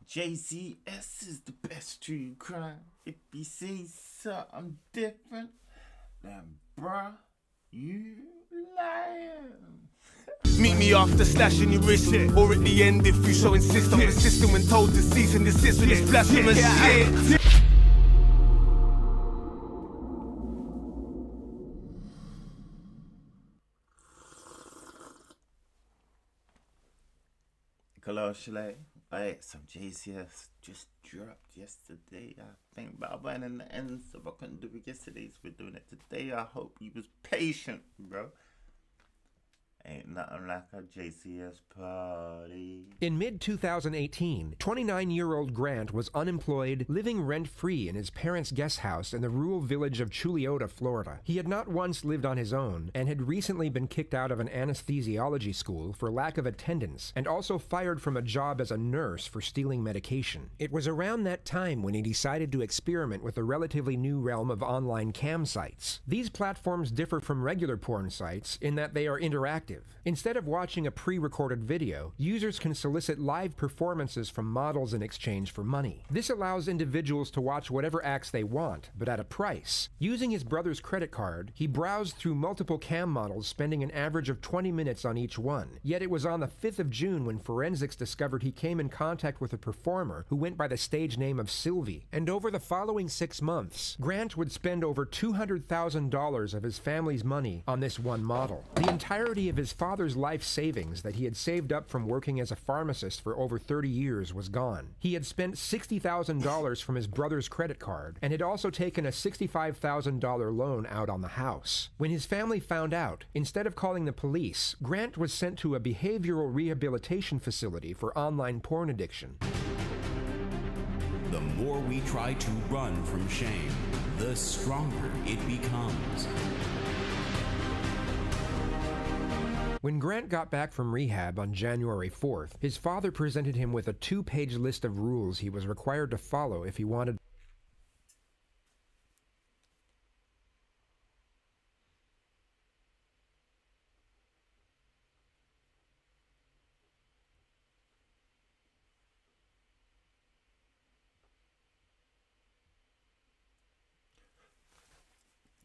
JCS is the best true crime. If you say something different, then bruh, you lying. Meet me after slashing your wrist, or at the end if you so insist. I'm persistent when told to cease and desist with this blasphemous shit. Hello, Chalet. I ate some JCS just dropped yesterday. I think, but I went in the end, so I couldn't do it yesterday, so we're doing it today. I hope you was patient, bro. Ain't nothing like a JCS party. In mid-2018, 29-year-old Grant was unemployed, living rent-free in his parents' guest house in the rural village of Chuliota, Florida. He had not once lived on his own and had recently been kicked out of an anesthesiology school for lack of attendance and also fired from a job as a nurse for stealing medication. It was around that time when he decided to experiment with the relatively new realm of online cam sites. These platforms differ from regular porn sites in that they are interactive. Instead of watching a pre-recorded video, users can solicit live performances from models in exchange for money. This allows individuals to watch whatever acts they want, but at a price. Using his brother's credit card, he browsed through multiple cam models, spending an average of 20 minutes on each one. Yet it was on the 5th of June when forensics discovered he came in contact with a performer who went by the stage name of Sylvie. And over the following 6 months, Grant would spend over $200,000 of his family's money on this one model. The entirety of his father's life savings that he had saved up from working as a pharmacist for over 30 years was gone. He had spent $60,000 from his brother's credit card and had also taken a $65,000 loan out on the house. When his family found out, instead of calling the police, Grant was sent to a behavioral rehabilitation facility for online porn addiction. The more we try to run from shame, the stronger it becomes. When Grant got back from rehab on January 4th, his father presented him with a 2-page list of rules he was required to follow if he wanted.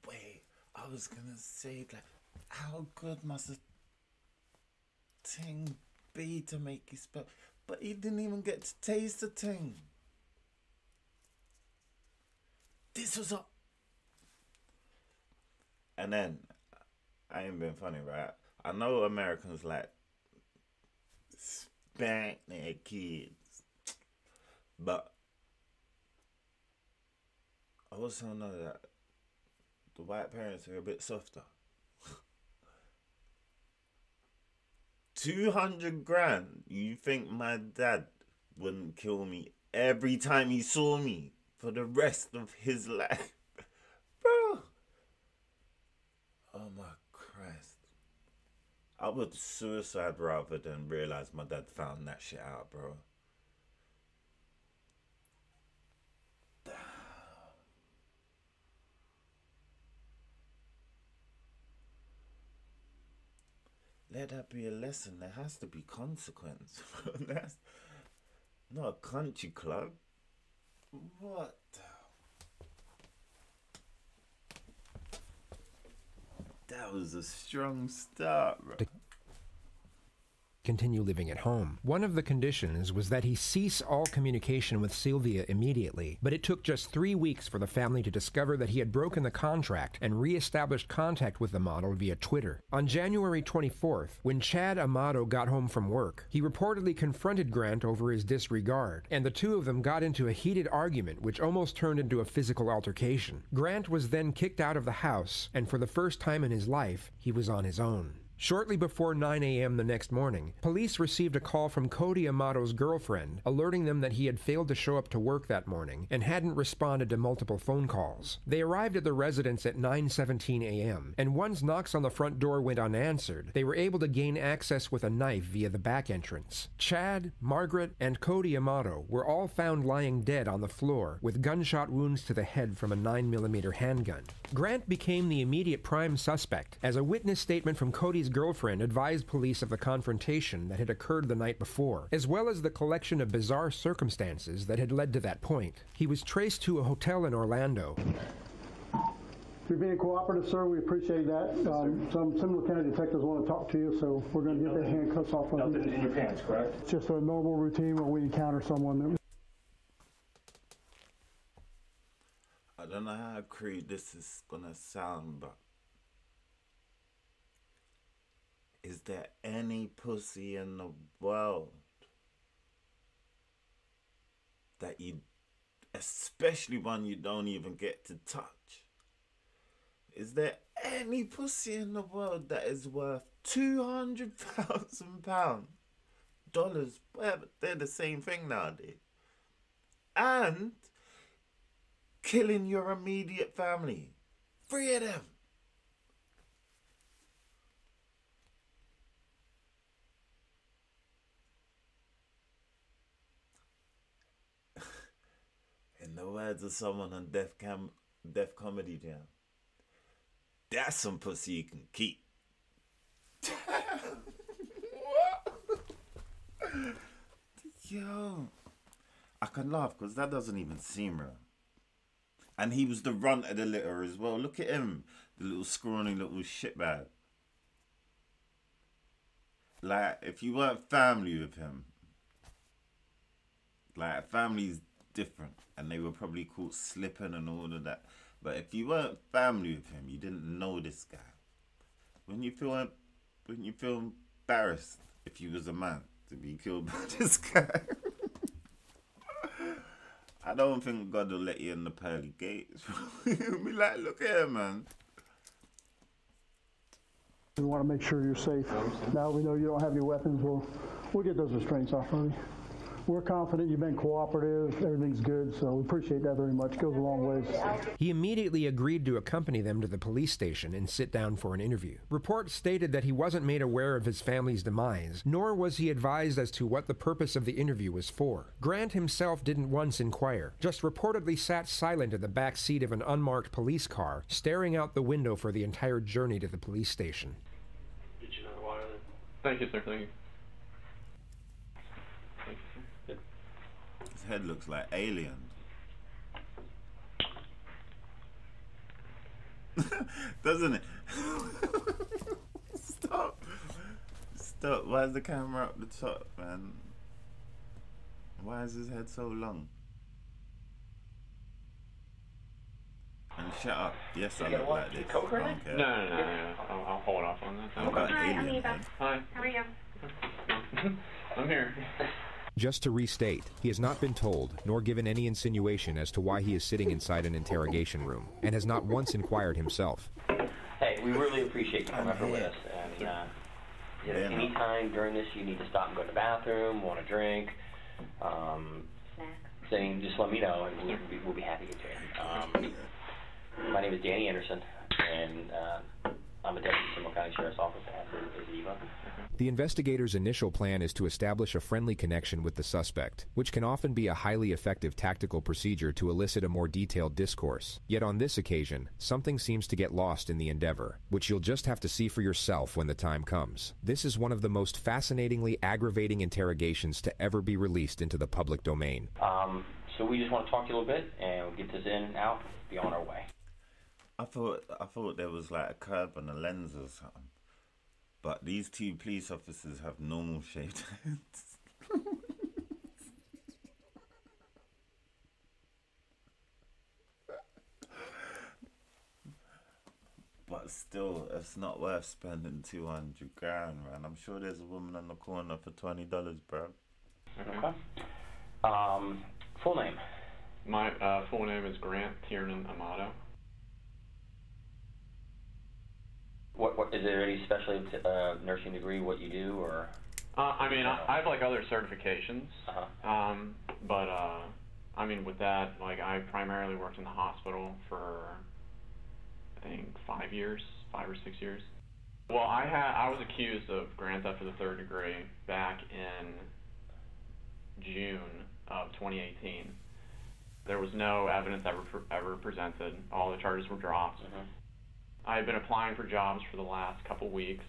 Wait, I was gonna say, like, how good must it thing be to make you spell, but he didn't even get to taste the thing. This was a, and then I ain't been funny, right? I know Americans like spank their kids, but I also know that the white parents are a bit softer. 200 grand. You think my dad wouldn't kill me every time he saw me for the rest of his life? Bro. Oh my Christ. I would suicide rather than realize my dad found that shit out, bro. Let that be a lesson. There has to be consequence. That's not a country club. What? That was a strong start, bro. Continue living at home. One of the conditions was that he cease all communication with Sylvia immediately, but it took just 3 weeks for the family to discover that he had broken the contract and re-established contact with the model via Twitter. On January 24th, when Chad Amato got home from work, he reportedly confronted Grant over his disregard, and the two of them got into a heated argument which almost turned into a physical altercation. Grant was then kicked out of the house, and for the first time in his life, he was on his own. Shortly before 9 a.m. the next morning, police received a call from Cody Amato's girlfriend, alerting them that he had failed to show up to work that morning and hadn't responded to multiple phone calls. They arrived at the residence at 9:17 a.m., and once knocks on the front door went unanswered, they were able to gain access with a knife via the back entrance. Chad, Margaret, and Cody Amato were all found lying dead on the floor with gunshot wounds to the head from a 9mm handgun. Grant became the immediate prime suspect, as a witness statement from Cody's his girlfriend advised police of the confrontation that had occurred the night before, as well as the collection of bizarre circumstances that had led to that point. He was traced to a hotel in Orlando. You're being cooperative, sir. We appreciate that. Some Seminole County detectives want to talk to you, so we're going to get the handcuffs off of you. Nothing in your pants, correct? It's just a normal routine when we encounter someone that... I don't know how crude this is gonna sound, but is there any pussy in the world that you, especially one you don't even get to touch, is there any pussy in the world that is worth £200,000? Dollars, whatever, they're the same thing nowadays. And killing your immediate family. 3 of them. In the words of someone on Def Comedy Jam, that's some pussy you can keep. Yo, I can laugh because that doesn't even seem real. And he was the runt of the litter as well. Look at him, the little scrawny little shitbag. Like, if you weren't family with him, like, family's different, and they were probably caught slipping and all of that. But if you weren't family with him, you didn't know this guy. When you feel embarrassed if you was a man to be killed by this guy, I don't think God will let you in the pearly gates. You'll be like, look at him, man. We want to make sure you're safe. Now we know you don't have any weapons. We'll get those restraints off of you. We're confident you've been cooperative. Everything's good, so we appreciate that very much. It goes a long ways. He immediately agreed to accompany them to the police station and sit down for an interview. Reports stated that he wasn't made aware of his family's demise, nor was he advised as to what the purpose of the interview was for. Grant himself didn't once inquire, just reportedly sat silent in the back seat of an unmarked police car, staring out the window for the entire journey to the police station. Did you know why? Thank you, sir. Thank you. His head looks like alien. Doesn't it? Stop. Stop. Why is the camera up the top, man? Why is his head so long? And shut up. Yes, I look like this. I don't care. No. I'll hold off on that. I've got an alien head. Hi. How are you? I'm here. Just to restate, he has not been told, nor given any insinuation as to why he is sitting inside an interrogation room, and has not once inquired himself. Hey, we really appreciate you coming over with us. And anytime during this you need to stop and go to the bathroom, want a drink, saying just let me know, and we'll be happy to get you. My name is Danny Anderson, and I'm a deputy Seminole County Sheriff's Office, as is Eva. The investigator's initial plan is to establish a friendly connection with the suspect, which can often be a highly effective tactical procedure to elicit a more detailed discourse. Yet on this occasion, something seems to get lost in the endeavor, which you'll just have to see for yourself when the time comes. This is one of the most fascinatingly aggravating interrogations to ever be released into the public domain. So we just want to talk to you a little bit, and we'll get this in and out, be on our way. I thought there was like a curve on the lens or something. But these two police officers have normal shaped heads. But still, it's not worth spending $200 grand, man. I'm sure there's a woman on the corner for $20, bro. Okay. Full name? My full name is Grant Tiernan Amato. What is there any special nursing degree? What you do, or? I mean, I have like other certifications. But I mean, with that, like I primarily worked in the hospital for I think 5 or 6 years. Well, I was accused of grand theft of the third degree back in June of 2018. There was no evidence ever presented. All the charges were dropped. I had been applying for jobs for the last couple weeks,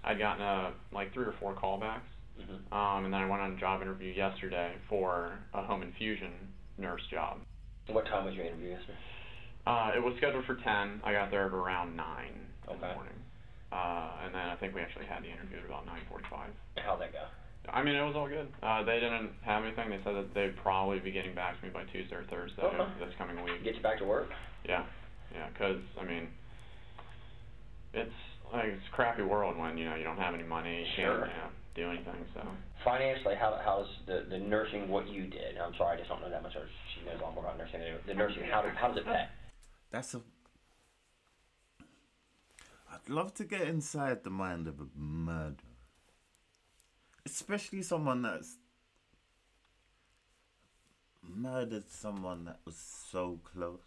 I'd gotten like 3 or 4 callbacks, and then I went on a job interview yesterday for a home infusion nurse job. What time was your interview yesterday? It was scheduled for 10. I got there at around 9 in the morning. And then I think we actually had the interview at about 9:45. How'd that go? I mean, it was all good. They didn't have anything. They said that they'd probably be getting back to me by Tuesday or Thursday this coming week. Get you back to work? Yeah, because I mean, it's a crappy world when you don't have any money, you can't do anything. So financially, how's the nursing what you did? I'm sorry, I just don't know that much. She knows a lot more about nursing. The nursing, how does it pay? I'd love to get inside the mind of a murderer. Especially someone that's murdered someone that was so close.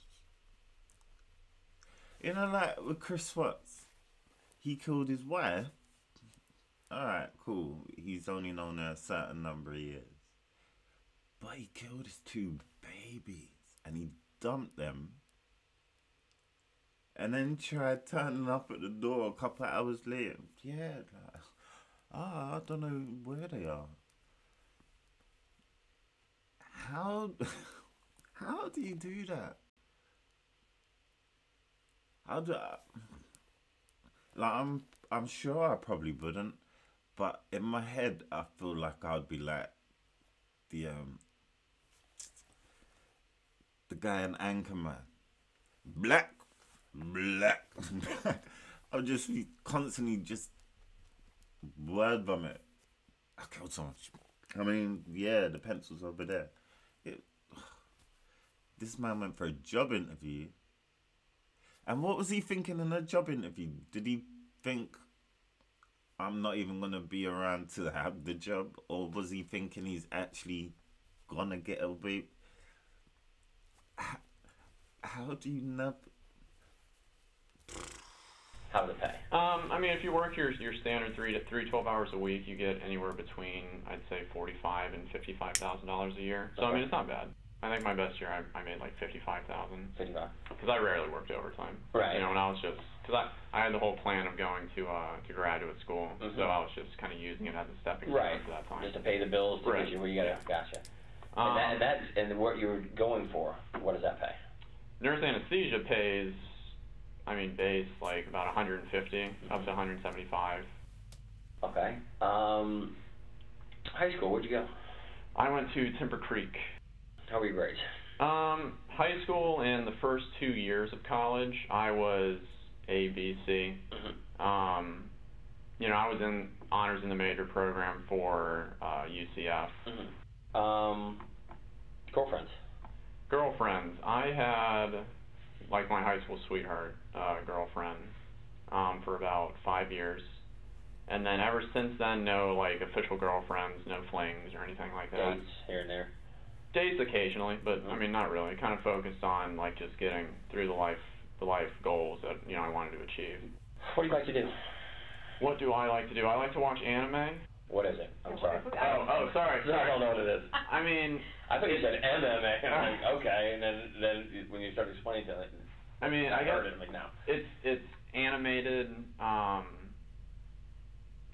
Like with Chris Watts. He killed his wife. Alright, cool. He's only known her a certain number of years. But he killed his 2 babies. And he dumped them. And then tried turning up at the door a couple of hours later. Yeah, like, I don't know where they are. How do you do that? I'm sure I probably wouldn't, but in my head I feel like I'd be like the guy in Anchorman. Black. I'll just be constantly just word vomit. I killed someone. I mean, yeah, the pencil's over there. This man went for a job interview. And what was he thinking in a job interview? Did he think, I'm not even going to be around to have the job? Or was he thinking he's actually going to get away? How do you know? How does it pay? I mean, if you work your standard 12 hours a week, you get anywhere between, I'd say, $45,000 and $55,000 a year. So I mean, it's not bad. I think my best year I made like $55,000. 55. Because I rarely worked overtime. Right. When I was because I had the whole plan of going to graduate school, so I was just kind of using it as a stepping stone for that time. Just to pay the bills to get you where you gotta. Gotcha. And what you were going for, what does that pay? Nurse anesthesia pays, I mean, base like about 150 up to 175. Okay. High school, where'd you go? I went to Timber Creek. How were your grades? High school and the first 2 years of college, I was A, B, C. I was in honors in the major program for UCF. Girlfriends. I had like my high school sweetheart girlfriend for about 5 years. And then ever since then, no like official girlfriends, no flings or anything like that. Dates here and there. Dates occasionally, but I mean not really. Kind of focused on like just getting through the life goals that I wanted to achieve. What do you like to do? What do I like to do? I like to watch anime. What is it? I'm sorry. Oh, sorry. I don't know what it is. I mean, I thought you said MMA. I'm like, okay, and then when you started explaining it, I mean, I heard it. I'm like, no. It's animated.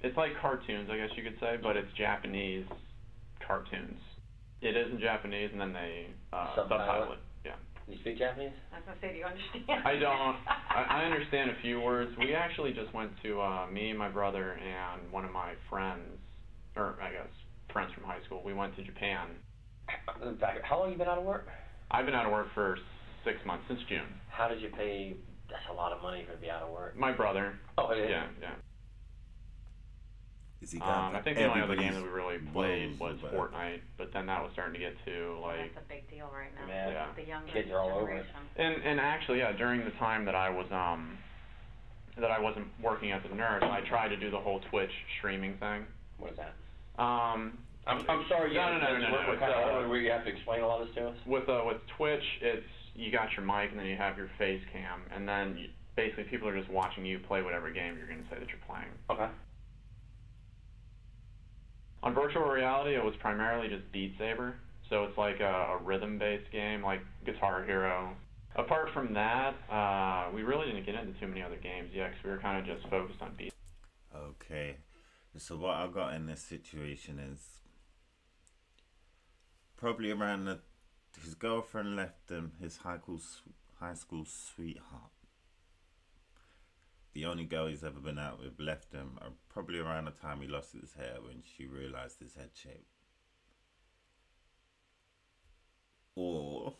It's like cartoons, I guess you could say, but it's Japanese cartoons. It is in Japanese, and then they subtitle it. Yeah. You speak Japanese? I was going to say, do you understand? I don't. I understand a few words. We actually just went to, me, my brother, and one of my friends, or I guess friends from high school, we went to Japan. In fact, how long have you been out of work? I've been out of work for 6 months, since June. How did you pay? That's a lot of money for to be out of work. My brother. Oh, yeah. Yeah. Is he I think the only other game that we really played was Fortnite, but then that was starting to get to like. That's a big deal right now. Yeah. The younger kids are all over it. And actually, yeah, during the time that I was that I wasn't working as a nurse, I tried to do the whole Twitch streaming thing. What is that? I'm sorry. No. Where you have to explain a lot of this to us. With Twitch, it's you got your mic and then you have your face cam, and then basically people are just watching you play whatever game you're going to say that you're playing. Okay. On virtual reality, it was primarily just Beat Saber, so it's like a rhythm-based game, like Guitar Hero. Apart from that, we really didn't get into too many other games yet, because we were kind of just focused on Beat. Okay. So what I got in this situation is probably around his girlfriend left him, his high school sweetheart. The only girl he's ever been out with left him probably around the time he lost his hair when she realized his head shape. Or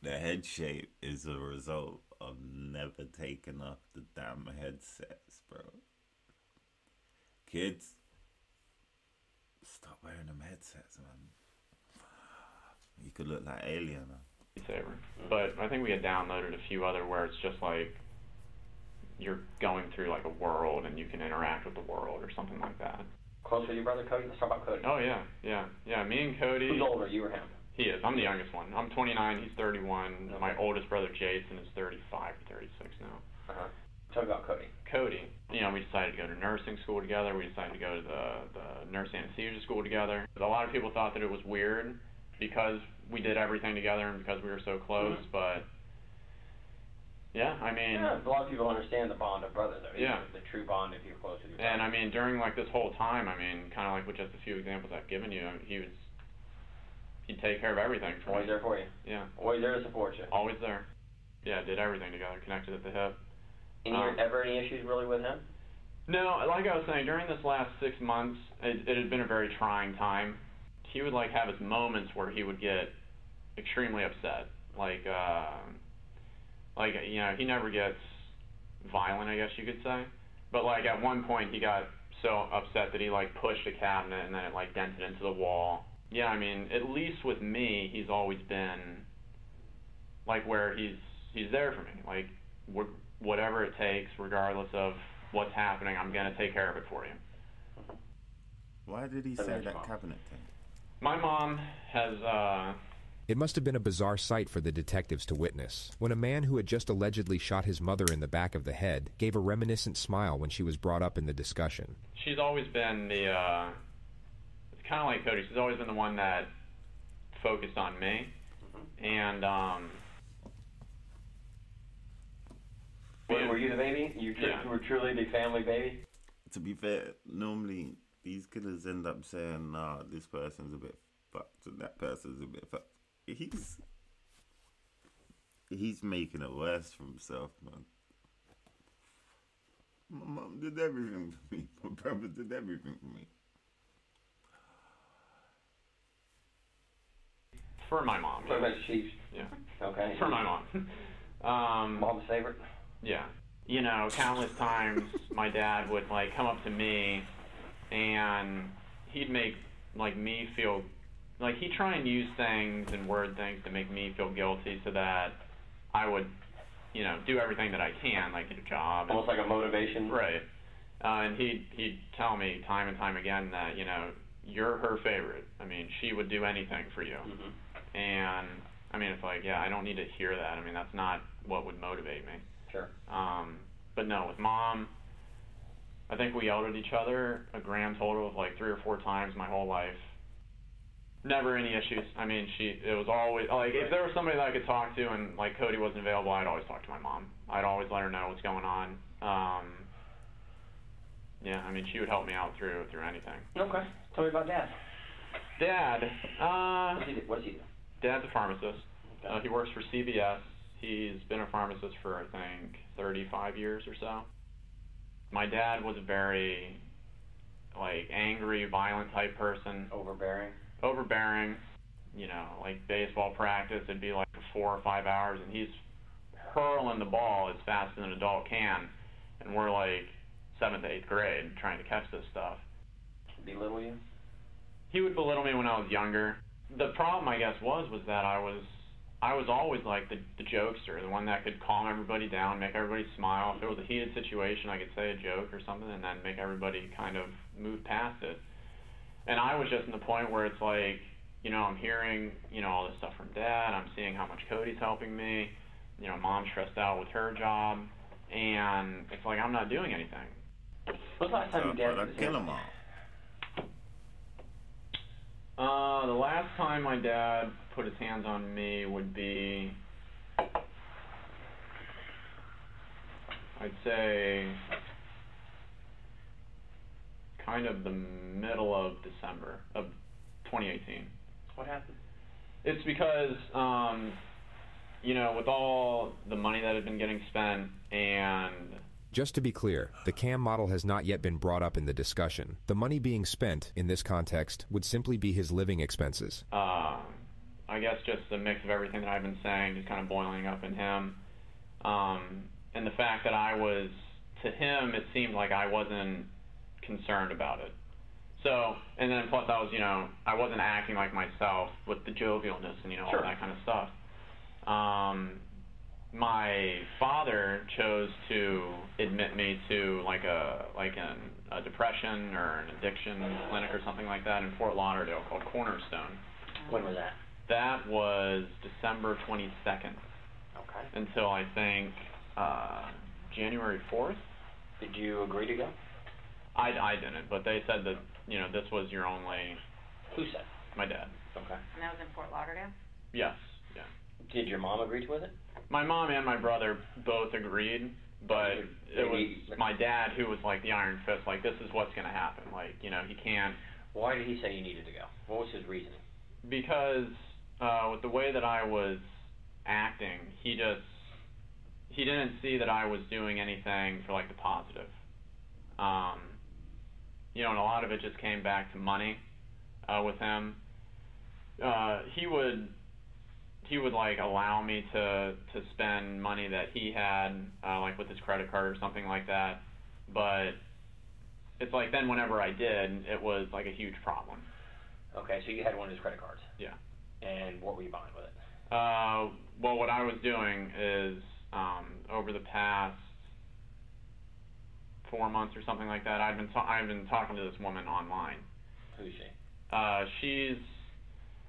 the head shape is a result of never taking off the damn headsets, bro. Kids, stop wearing them headsets, man. You could look like Alien, man. Saver. But I think we had downloaded a few other where it's just like you're going through like a world and you can interact with the world or something like that. Close with your brother Cody? Let's talk about Cody. Oh yeah. Me and Cody. Who's older, you or him? He is. I'm the youngest one. I'm 29. He's 31. Okay. My oldest brother Jason is 35 or 36 now. Tell me about Cody. Cody. You know, we decided to go to nursing school together. We decided to go to the nurse anesthesia school together. A lot of people thought that it was weird because we did everything together and because we were so close, but yeah, I mean... Yeah, a lot of people understand the bond of brothers, though. Yeah. The true bond if you're close with your brother. And I mean, during like this whole time, I mean, kind of like with just a few examples I've given you, he'd take care of everything for Always me. there for you. Yeah. Always there to support you. Always there. Yeah, did everything together, connected at the hip. Ever any issues really with him? No, like I was saying, during this last 6 months, it had been a very trying time. He would like have his moments where he would get extremely upset. Like you know, he never gets violent, I guess you could say. But like at one point he got so upset that he like pushed a cabinet and then it like dented into the wall. Yeah, I mean, at least with me, he's always been like where he's there for me. Like whatever it takes, regardless of what's happening, I'm gonna take care of it for you. Why did he say that cabinet thing? My mom has It must have been a bizarre sight for the detectives to witness, when a man who had just allegedly shot his mother in the back of the head gave a reminiscent smile when she was brought up in the discussion. She's always been the, it's kind of like Cody, she's always been the one that focused on me, and, Were you the baby? You were truly the family baby? To be fair, normally these killers end up saying, nah, this person's a bit fucked and that person's a bit fucked. He's making it worse for himself, man. My mom did everything for me. My brother did everything for me. For my mom. For my chief. Yeah. Okay. For my mom. Mom's favorite? Yeah. You know, countless times my dad would like come up to me and he'd make like me feel like he'd try and use things and word things to make me feel guilty so that I would, you know, do everything that I can, like get a job. Almost like a motivation. Right. And he'd tell me time and time again that, you know, you're her favorite. I mean, she would do anything for you. Mm-hmm. And I mean, it's like, yeah, I don't need to hear that. I mean, that's not what would motivate me. Sure. But no, with mom, I think we yelled at each other a grand total of like 3 or 4 times my whole life. Never any issues. I mean, it was always, like, if there was somebody that I could talk to and, like, Cody wasn't available, I'd always talk to my mom. I'd always let her know what's going on. Yeah, I mean, she would help me out through anything. Okay. Tell me about Dad. Dad, what does he do? Dad's a pharmacist. Okay. He works for CVS. He's been a pharmacist for, I think, 35 years or so. My dad was a very, like, angry, violent type person. Overbearing, you know, like baseball practice, it'd be like 4 or 5 hours, and he's hurling the ball as fast as an adult can, and we're like 7th to 8th grade trying to catch this stuff. Belittle you? He would belittle me when I was younger. The problem, I guess, was that I was always like the jokester, the one that could calm everybody down, make everybody smile. If it was a heated situation, I could say a joke or something and then make everybody kind of move past it. And I was just in the point where it's like, you know, I'm hearing, you know, all this stuff from Dad. I'm seeing how much Cody's helping me. You know, Mom's stressed out with her job. And it's like, I'm not doing anything. When's the last time your dad kill them all? The last time my dad put his hands on me would be, I I'd say kind of the middle of December of 2018. What happened? It's because, you know, with all the money that had been getting spent and... Just to be clear, the cam model has not yet been brought up in the discussion. The money being spent, in this context, would simply be his living expenses. I guess just a mix of everything that I've been saying, just kind of boiling up in him. And the fact that I was, to him, it seemed like I wasn't concerned about it. So, and then plus I was, you know, I wasn't acting like myself with the jovialness and, you know, Sure. all that kind of stuff. My father chose to admit me to like a depression or an addiction clinic or something like that in Fort Lauderdale called Cornerstone. When was that? That was December 22nd. Okay. Until I think January 4th. Did you agree to go? I didn't, but they said that, you know, this was your only... Who said? My dad. Okay. And that was in Fort Lauderdale? Yes, yeah. Did your mom agree with it? My mom and my brother both agreed, but it was my dad who was like the iron fist, like, this is what's going to happen. Like, you know, he can't... Why did he say you needed to go? What was his reasoning? Because with the way that I was acting, he didn't see that I was doing anything for, like, the positive. You know, and a lot of it just came back to money with him. He would like allow me to spend money that he had, like with his credit card or something like that. But it's like then whenever I did, it was like a huge problem. Okay, so you had one of his credit cards. Yeah. And what were you buying with it? Well, what I was doing is over the past 4 months or something like that, I've been talking to this woman online. Who's she? She's,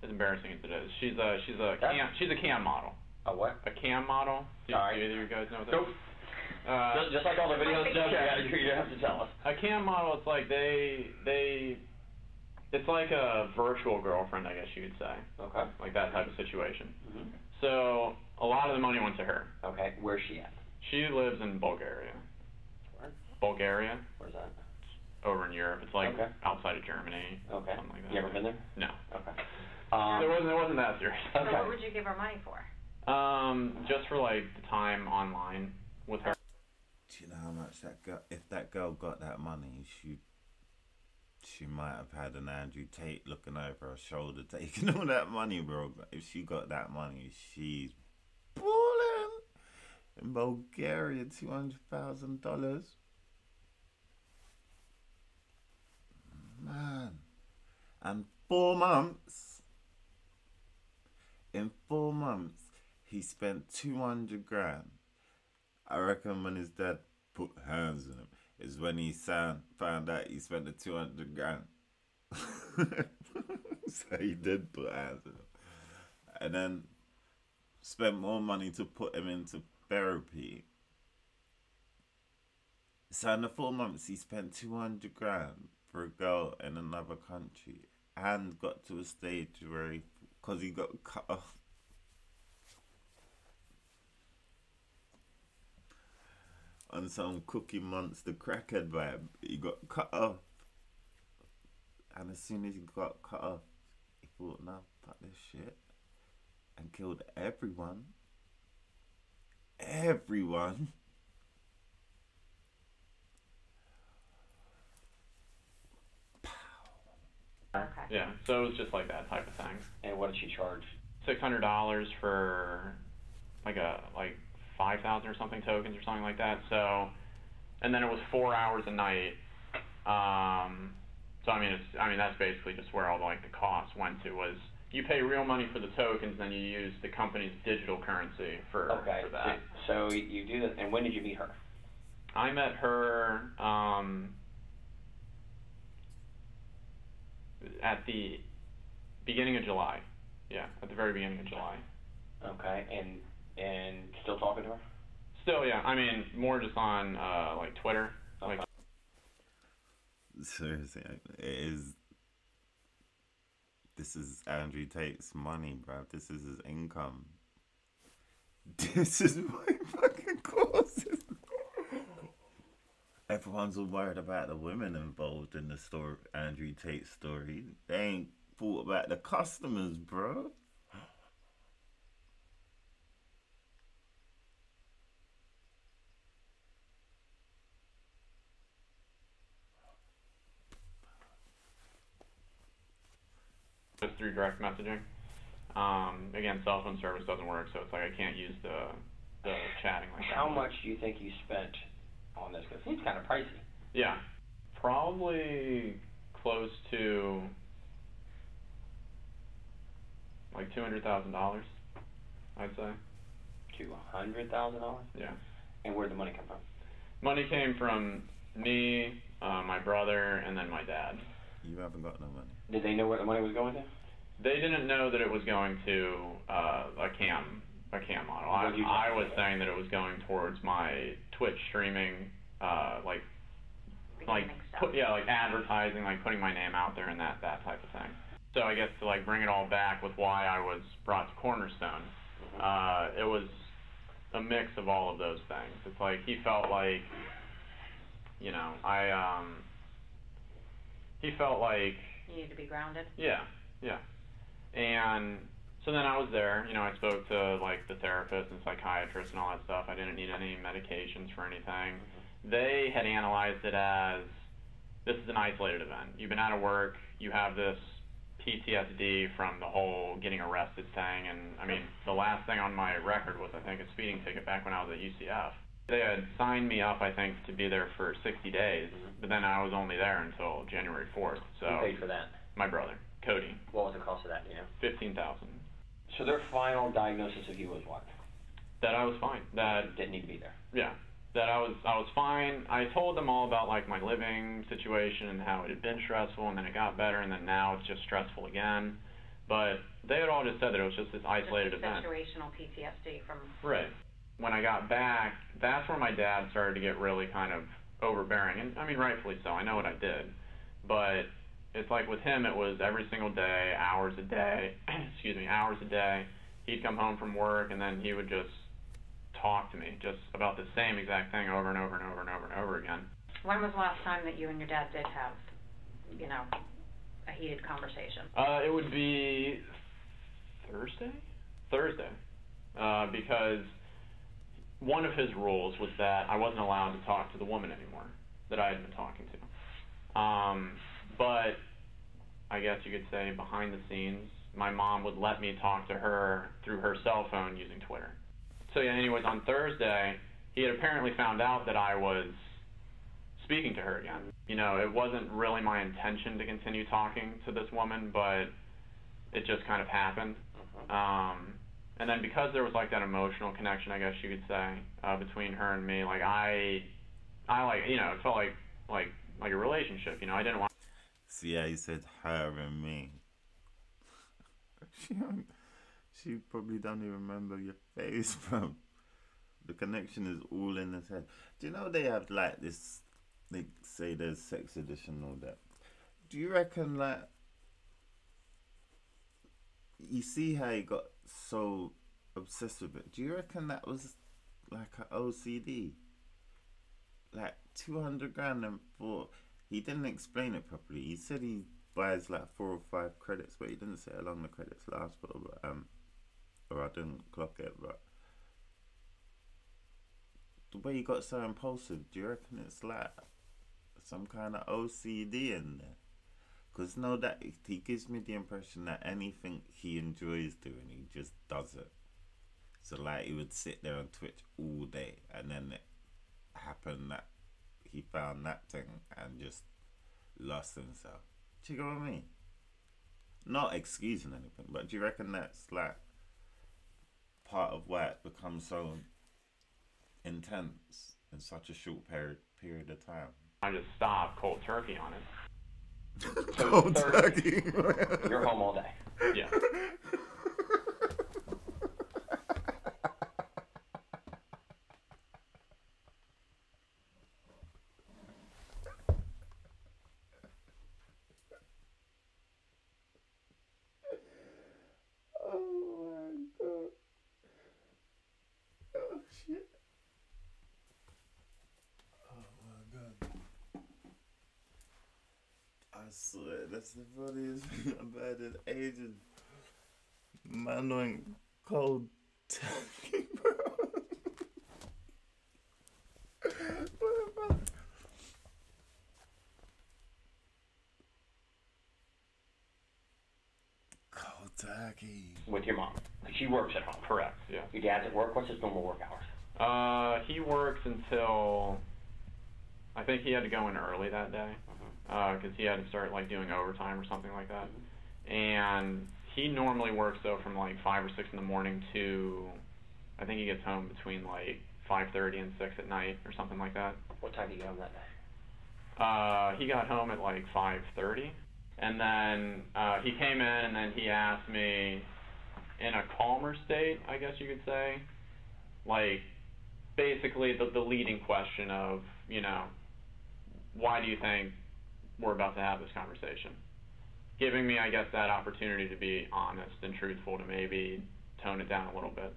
as embarrassing as it is, she's a cam model. A what? A cam model. Do either of you guys know what that Nope. is? Just like all the videos, you have to tell us. A cam model, it's like it's like a virtual girlfriend, I guess you could say. Okay. Like that type of situation. Mm-hmm. So a lot of the money went to her. Okay. Where's she at? She lives in Bulgaria. Where? Bulgaria. Where's that? Over in Europe. It's like Okay. outside of Germany. Okay. Something like that. You ever been there? No. Okay. It wasn't that serious. Okay. So what would you give her money for? Just for like the time online with her. Do you know how much that girl, if that girl got that money, she might have had an Andrew Tate looking over her shoulder taking all that money, bro. If she got that money, she's balling. In Bulgaria, $200,000. Man. And 4 months. In 4 months, he spent 200 grand. I reckon when his dad put hands on him is when he found out he spent the 200 grand. So he did put hands on him. And then spent more money to put him into therapy. So in the 4 months, he spent 200 grand for a girl in another country and got to a stage where because he got cut off. On some Cookie Monster crackhead vibe, he got cut off. And as soon as he got cut off, he thought, nah, fuck this shit. And killed everyone. Everyone. Okay. Yeah, so it was just like that type of thing. And what did she charge? $600 for like 5,000 or something tokens or something like that. So, and then it was 4 hours a night. So I mean that's basically just where all the costs went to, was you pay real money for the tokens, then you use the company's digital currency for that. So you do that, and when did you meet her? I met her at the beginning of July. Yeah, at the very beginning of July. Okay, and still talking to her? Still, yeah. I mean, more just on like Twitter. Okay. Seriously, this is Andrew Tate's money, bro. This is his income. This is my fucking courses. Everyone's all worried about the women involved in the story, Andrew Tate's story. They ain't thought about the customers, bro. Just through direct messaging. Again, cell phone service doesn't work, so it's like I can't use the chatting like that. How much do you think you spent on this? Because it seems kind of pricey. Yeah, probably close to like $200,000, I'd say. $200,000? Yeah. And where'd the money come from? Money came from me, my brother, and then my dad. You haven't got no money. Did they know where the money was going to? They didn't know that it was going to a cam model. I was saying that it was going towards my Twitch streaming, like advertising, like putting my name out there and that type of thing. So I guess to like bring it all back with why I was brought to Cornerstone, it was a mix of all of those things. It's like he felt like, you know, he felt like You need to be grounded. Yeah. And so then I was there, you know, I spoke to like the therapist and psychiatrist and all that stuff. I didn't need any medications for anything. They had analyzed it as, this is an isolated event. You've been out of work, you have this PTSD from the whole getting arrested thing, and I mean, the last thing on my record was, I think, a speeding ticket back when I was at UCF. They had signed me up, I think, to be there for 60 days, but then I was only there until January 4th. So Who paid for that? My brother, Cody. What was the cost of that, do you know? $15,000. So their final diagnosis of you was what? That I was fine. That didn't need to be there. Yeah. That I was fine. I told them all about like my living situation and how it had been stressful, and then it got better, and then now it's just stressful again. But they had all just said that it was just this isolated event. Situational PTSD from. Right. When I got back, that's where my dad started to get really kind of overbearing, and I mean rightfully so. I know what I did, but it's like with him, it was every single day, hours a day. Hours a day. He'd come home from work, and then he would just talk to me just about the same exact thing over and over and over and over and over again. When was the last time that you and your dad did have, you know, a heated conversation? It would be Thursday, because one of his rules was that I wasn't allowed to talk to the woman anymore that I had been talking to. But I guess you could say behind the scenes, my mom would let me talk to her through her cell phone using Twitter. So yeah, anyways, on Thursday, he had apparently found out that I was speaking to her again. You know, it wasn't really my intention to continue talking to this woman, but it just kind of happened. And then because there was like that emotional connection, I guess you could say, between her and me, like I like, you know, it felt like a relationship. You know, I didn't want. See how you said her and me. She probably don't even remember your face, bro. The connection is all in his head. Do you know they have like this, they say there's sex edition and all that. Do you reckon like, you see how he got so obsessed with it? Do you reckon that was like an OCD? Like 200 grand and for, he didn't explain it properly. He said he buys like 4 or 5 credits, but he didn't say how long the credits last for, but or I didn't clock it, but the way he got so impulsive, do you reckon it's like some kind of OCD in there? Because no, that he gives me the impression that anything he enjoys doing, he just does it. So like he would sit there on Twitch all day, and then it happened that he found that thing and just lost himself. Do you get what I mean? Not excusing anything, but do you reckon that's like part of why it becomes so intense in such a short period of time? I just stopped cold turkey on it. So Cold turkey. You're home all day. Yeah. Oh my god. Oh shit. Oh my god. swear, that's the funniest thing I've heard in ages. Man went cold turkey, bro. Cold turkey. With your mom. She works at home. Correct, yeah. Your dad's at work. What's his normal work hours? He works until, I think he had to go in early that day, because he had to start like doing overtime or something like that. And he normally works though from like 5 or 6 in the morning to, I think he gets home between like 5:30 and 6 at night or something like that. What time did you get home that day? He got home at like 5:30, and then he came in and then he asked me in a calmer state, I guess you could say, like basically the leading question of, you know, why do you think we're about to have this conversation? Giving me, I guess, that opportunity to be honest and truthful, to maybe tone it down a little bit.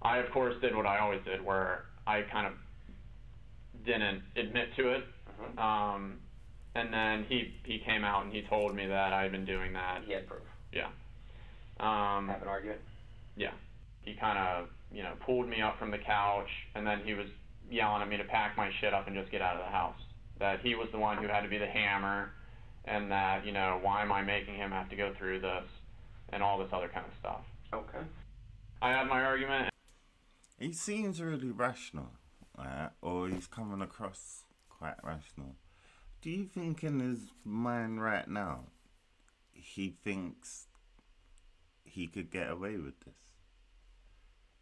I, of course, did what I always did, where I kind of didn't admit to it. And then he came out and he told me that I had been doing that. He had proof. Yeah. Have an argument? Yeah. He kind of, you know, pulled me up from the couch, and then he was yelling at me to pack my shit up and just get out of the house. That he was the one who had to be the hammer, and that, you know, why am I making him have to go through this, and all this other kind of stuff. Okay. I had my argument. He seems really rational, or he's coming across quite rational. Do you think in his mind right now, he thinks he could get away with this?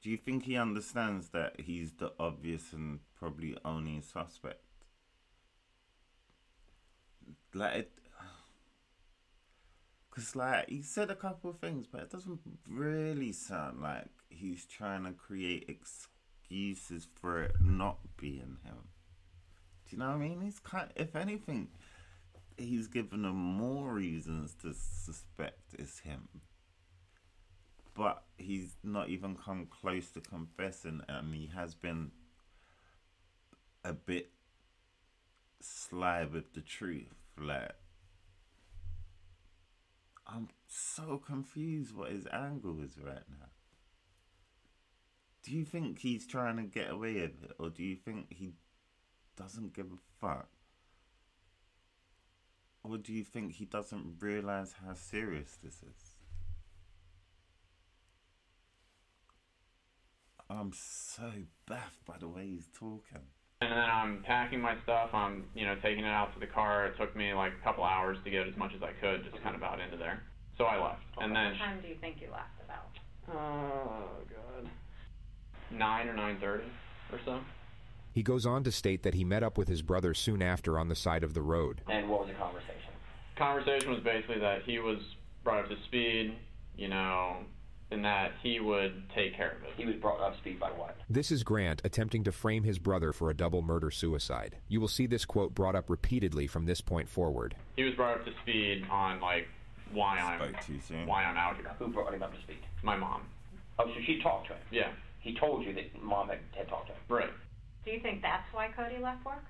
Do you think he understands that he's the obvious and probably only suspect? Like, because like he said a couple of things, but it doesn't really sound like he's trying to create excuses for it not being him. Do you know what I mean? He's kind, if anything, he's given them more reasons to suspect it's him. But he's not even come close to confessing, and he has been a bit sly with the truth. Like, I'm so confused what his angle is right now. Do you think he's trying to get away with it, or do you think he doesn't give a fuck? Or do you think he doesn't realize how serious this is? I'm so baffed by the way he's talking. And then I'm packing my stuff, I'm, you know, taking it out to the car. It took me like a couple hours to get as much as I could, just kind of out into there. So I left. And then, What time do you think you left about? oh god, 9 or 9:30 or so. He goes on to state that he met up with his brother soon after on the side of the road. And what was the conversation? Conversation was basically that he was brought up to speed, you know, and that he would take care of it. He was brought up to speed by what? This is Grant attempting to frame his brother for a double murder-suicide. You will see this quote brought up repeatedly from this point forward. He was brought up to speed on, like, why I'm out here. Who brought him up to speed? My mom. Oh, so she talked to him? Yeah. He told you that mom had talked to him? Right. Do you think that's why Cody left work?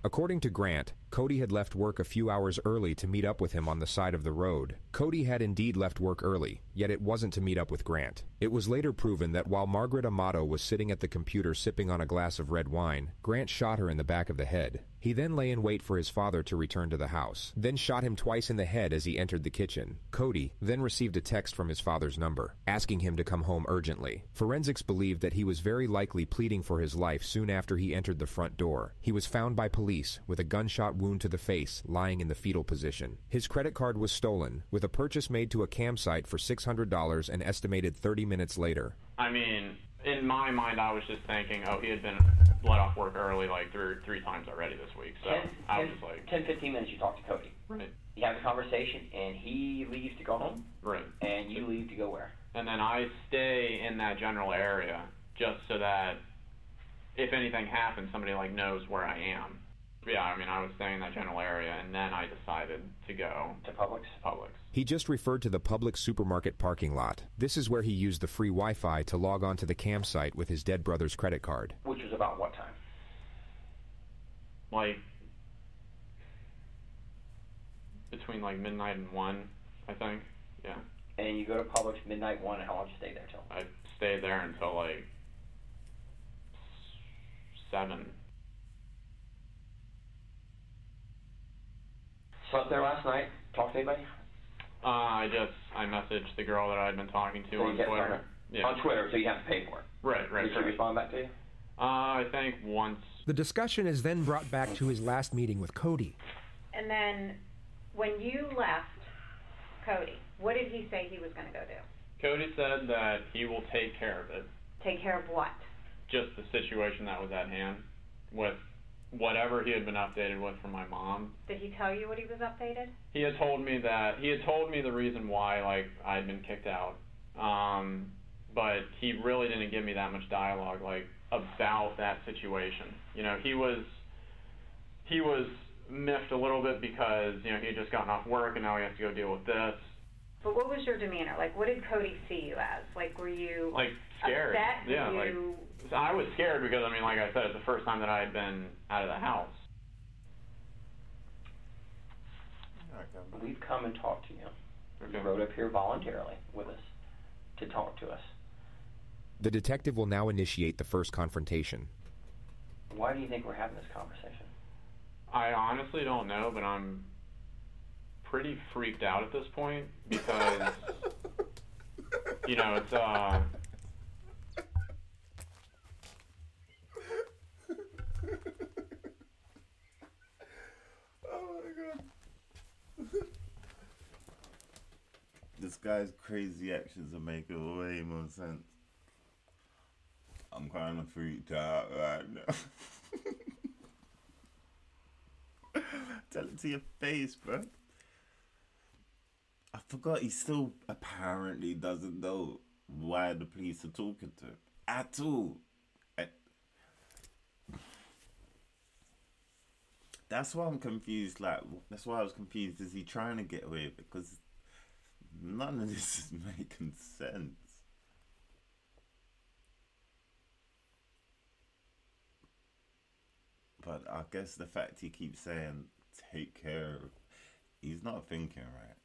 According to Grant, Cody had left work a few hours early to meet up with him on the side of the road. Cody had indeed left work early, yet it wasn't to meet up with Grant. It was later proven that while Margaret Amato was sitting at the computer sipping on a glass of red wine, Grant shot her in the back of the head. He then lay in wait for his father to return to the house, then shot him twice in the head as he entered the kitchen. Cody then received a text from his father's number, asking him to come home urgently. Forensics believed that he was very likely pleading for his life soon after he entered the front door. He was found by police with a gunshot wound to the face, lying in the fetal position. His credit card was stolen, with a purchase made to a campsite for $600 and estimated 30 minutes later. I mean, in my mind, I was just thinking, oh, he had been let off work early like three times already this week. So I was just like... 10, 15 minutes you talk to Cody. Right. You have a conversation, and he leaves to go home. Right. And you leave to go where? And then I stay in that general area just so that if anything happens, somebody like knows where I am. Yeah, I mean, I was staying in that general area, and then I decided to go to Publix. He just referred to the Publix supermarket parking lot. This is where he used the free Wi-Fi to log on to the campsite with his dead brother's credit card. Which was about what time? Like between like midnight and 1, I think. Yeah. And you go to Publix midnight 1, and how long did you stay there till? I stayed there until like 7. Slept there last night? Talked to anybody? I messaged the girl that I'd been talking to on Twitter. Yeah. On Twitter, so you have to pay for it. Right. Did she respond back to you? I think once. The discussion is then brought back to his last meeting with Cody. And then, when you left Cody, what did he say he was going to go do? Cody said that he will take care of it. Take care of what? Just the situation that was at hand with whatever he had been updated with from my mom. Did he tell you what he was updated? He had told me the reason why, like, I'd been kicked out. But he really didn't give me that much dialogue, like, about that situation. You know, he was miffed a little bit because, you know, he had just gotten off work and now he has to go deal with this. But what was your demeanor? Like, what did Cody see you as? Like, were you like scared? Upset? Yeah, I was scared because, I mean, like I said, it's the first time that I had been out of the house. We've come and talked to you. Okay. You rode up here voluntarily with us to talk to us. The detective will now initiate the first confrontation. Why do you think we're having this conversation? I honestly don't know, but I'm pretty freaked out at this point because, you know, it's, Oh my god. This guy's crazy actions are making way more sense. I'm kind of freaked out right now. Tell it to your face, bro. I forgot he still apparently doesn't know why the police are talking to him at all. That's why I'm confused. Like, that's why I was confused. Is he trying to get away with it? Because none of this is making sense. But I guess the fact he keeps saying, take care of, he's not thinking right.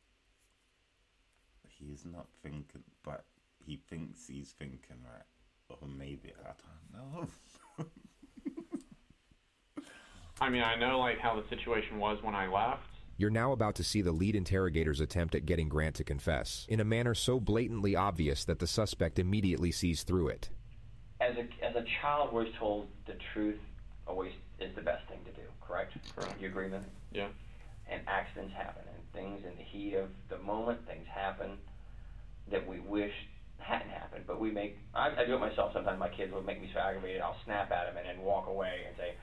He's not thinking, but he thinks he's thinking right. Or maybe, I don't know. I mean, I know, like, how the situation was when I left. You're now about to see the lead interrogator's attempt at getting Grant to confess, in a manner so blatantly obvious that the suspect immediately sees through it. As a child, we're told the truth always is the best thing to do, correct? Correct. You agree with me? Yeah. And accidents happen, and things in the heat of the moment, things happen that we wish hadn't happened. But we make, I do it myself. Sometimes my kids will make me so aggravated, I'll snap at them and then walk away and say,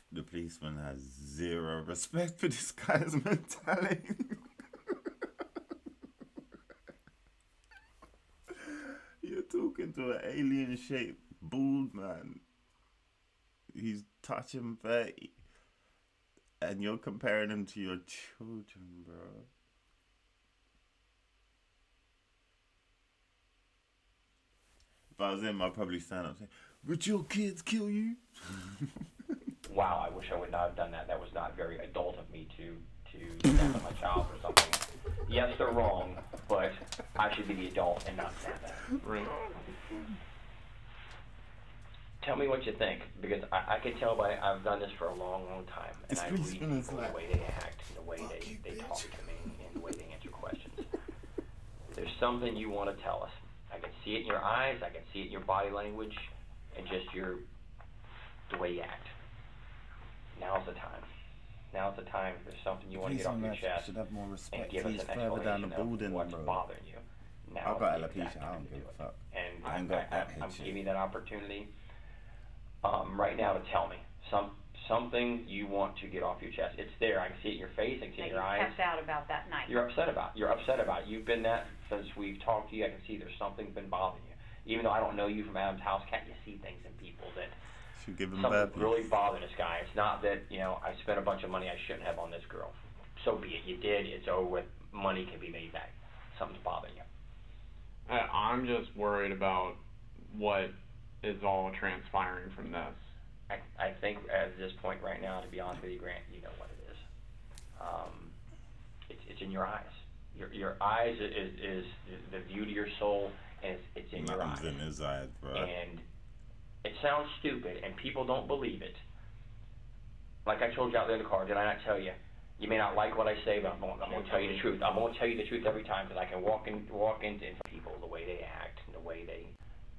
the policeman has zero respect for this guy's mentality. You're talking to an alien-shaped bald man. He's touching 30. And you're comparing him to your children, bro. If I was him, I'd probably stand up and say, would your kids kill you? wow, I wish I would not have done that. That was not very adult of me to snap at my child or something. Yes, they're wrong, but I should be the adult and not snap at them. Right. Tell me what you think, because I can tell by, I've done this for a long, long time, and I read people, the way they act, the way they talk to me, and the way they answer questions. There's something you want to tell us. I can see it in your eyes, I can see it in your body language, and just the way you act. Now's the time. Now's the time. If there's something you want to get off your chest, should have more respect. and give us an explanation of what's bothering you. Now I've got alopecia. I don't give a fuck. And I ain't got that I'm shit. giving you that opportunity right now to tell me something you want to get off your chest. It's there. I can see it in your face. I can see it in your eyes. Kept out about that night. You're upset about it. You're upset about it. You've been that since we've talked to you. I can see there's something been bothering you. Even though I don't know you from Adam's house, can't you see things in people that something's really bothering this guy? It's not that, you know, I spent a bunch of money I shouldn't have on this girl. So be it. You did. It's over with. Money can be made back. Something's bothering you. I'm just worried about what is all transpiring from this. I think at this point right now, to be honest with you, Grant, you know what it is. It's in your eyes. Your eyes is the view to your soul, and it's in your eyes. In his eyes, bro. And it sounds stupid, and people don't believe it. Like I told you out there in the car, did I not tell you? You may not like what I say, but I'm going to tell you the truth. I'm going to tell you the truth every time, because I can walk into people, the way they act, and the way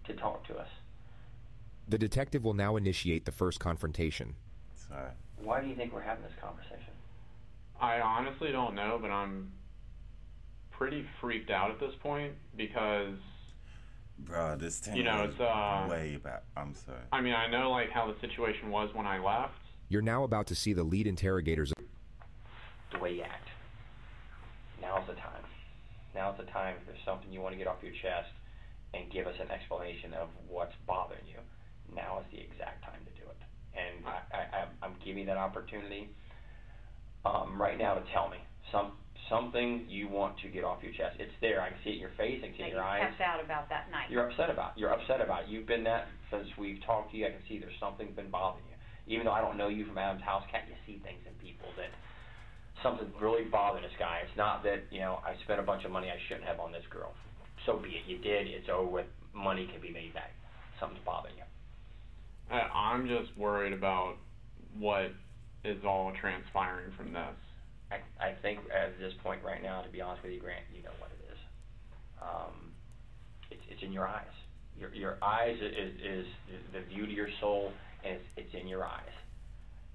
to talk to us. The detective will now initiate the first confrontation. Sorry. Why do you think we're having this conversation? I honestly don't know, but I'm pretty freaked out at this point because, bro, this thing it's way back. I'm sorry. I mean, I know like how the situation was when I left. You're now about to see the lead interrogators. The way you act. Now's the time. Now's the time. If there's something you want to get off your chest and give us an explanation of what's bothering you, now is the exact time to do it. And I'm giving you that opportunity right now to tell me something you want to get off your chest. It's there. I can see it in your face. I can see it in your eyes. You kept out about that night. You're upset about it. You've been that since we've talked to you. I can see there's something been bothering you. Even though I don't know you from Adam's house, can't you see things in people that something's really bothering this guy? It's not that, I spent a bunch of money I shouldn't have on this girl. So be it. You did. It's over with. Money can be made back. Something's bothering you. I'm just worried about what is all transpiring from this. I think at this point right now, to be honest with you, Grant, you know what it is. It's in your eyes. Your eyes is the view to your soul, and it's in your eyes.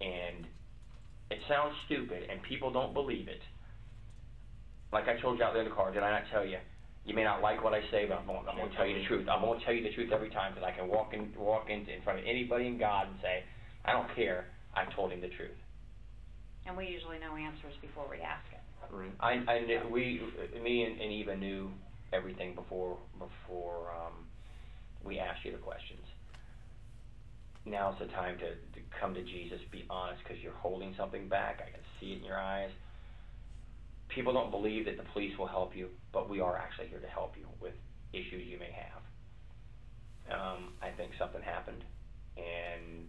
And it sounds stupid, and people don't believe it. Like I told you out there in the car, did I not tell you? You may not like what I say, but I'm going to tell you the truth. I'm going to tell you the truth every time, because I can walk in front of anybody in God and say, I don't care. I told him the truth. And we usually know answers before we ask it. Right. Me and Eva knew everything before we asked you the questions. Now's the time to come to Jesus, be honest, because you're holding something back. I can see it in your eyes. People don't believe that the police will help you, but we are actually here to help you with issues you may have. I think something happened, and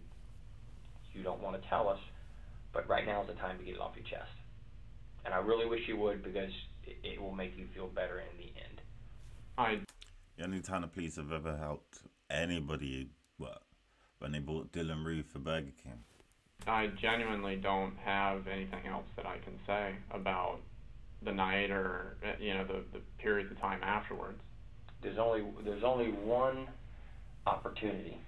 you don't want to tell us, but right now is the time to get it off your chest. And I really wish you would, because it will make you feel better in the end. The only time the police have ever helped anybody, when they bought Dylan Roof for Burger King. I genuinely don't have anything else that I can say about the night or the periods of time afterwards. There's only one opportunity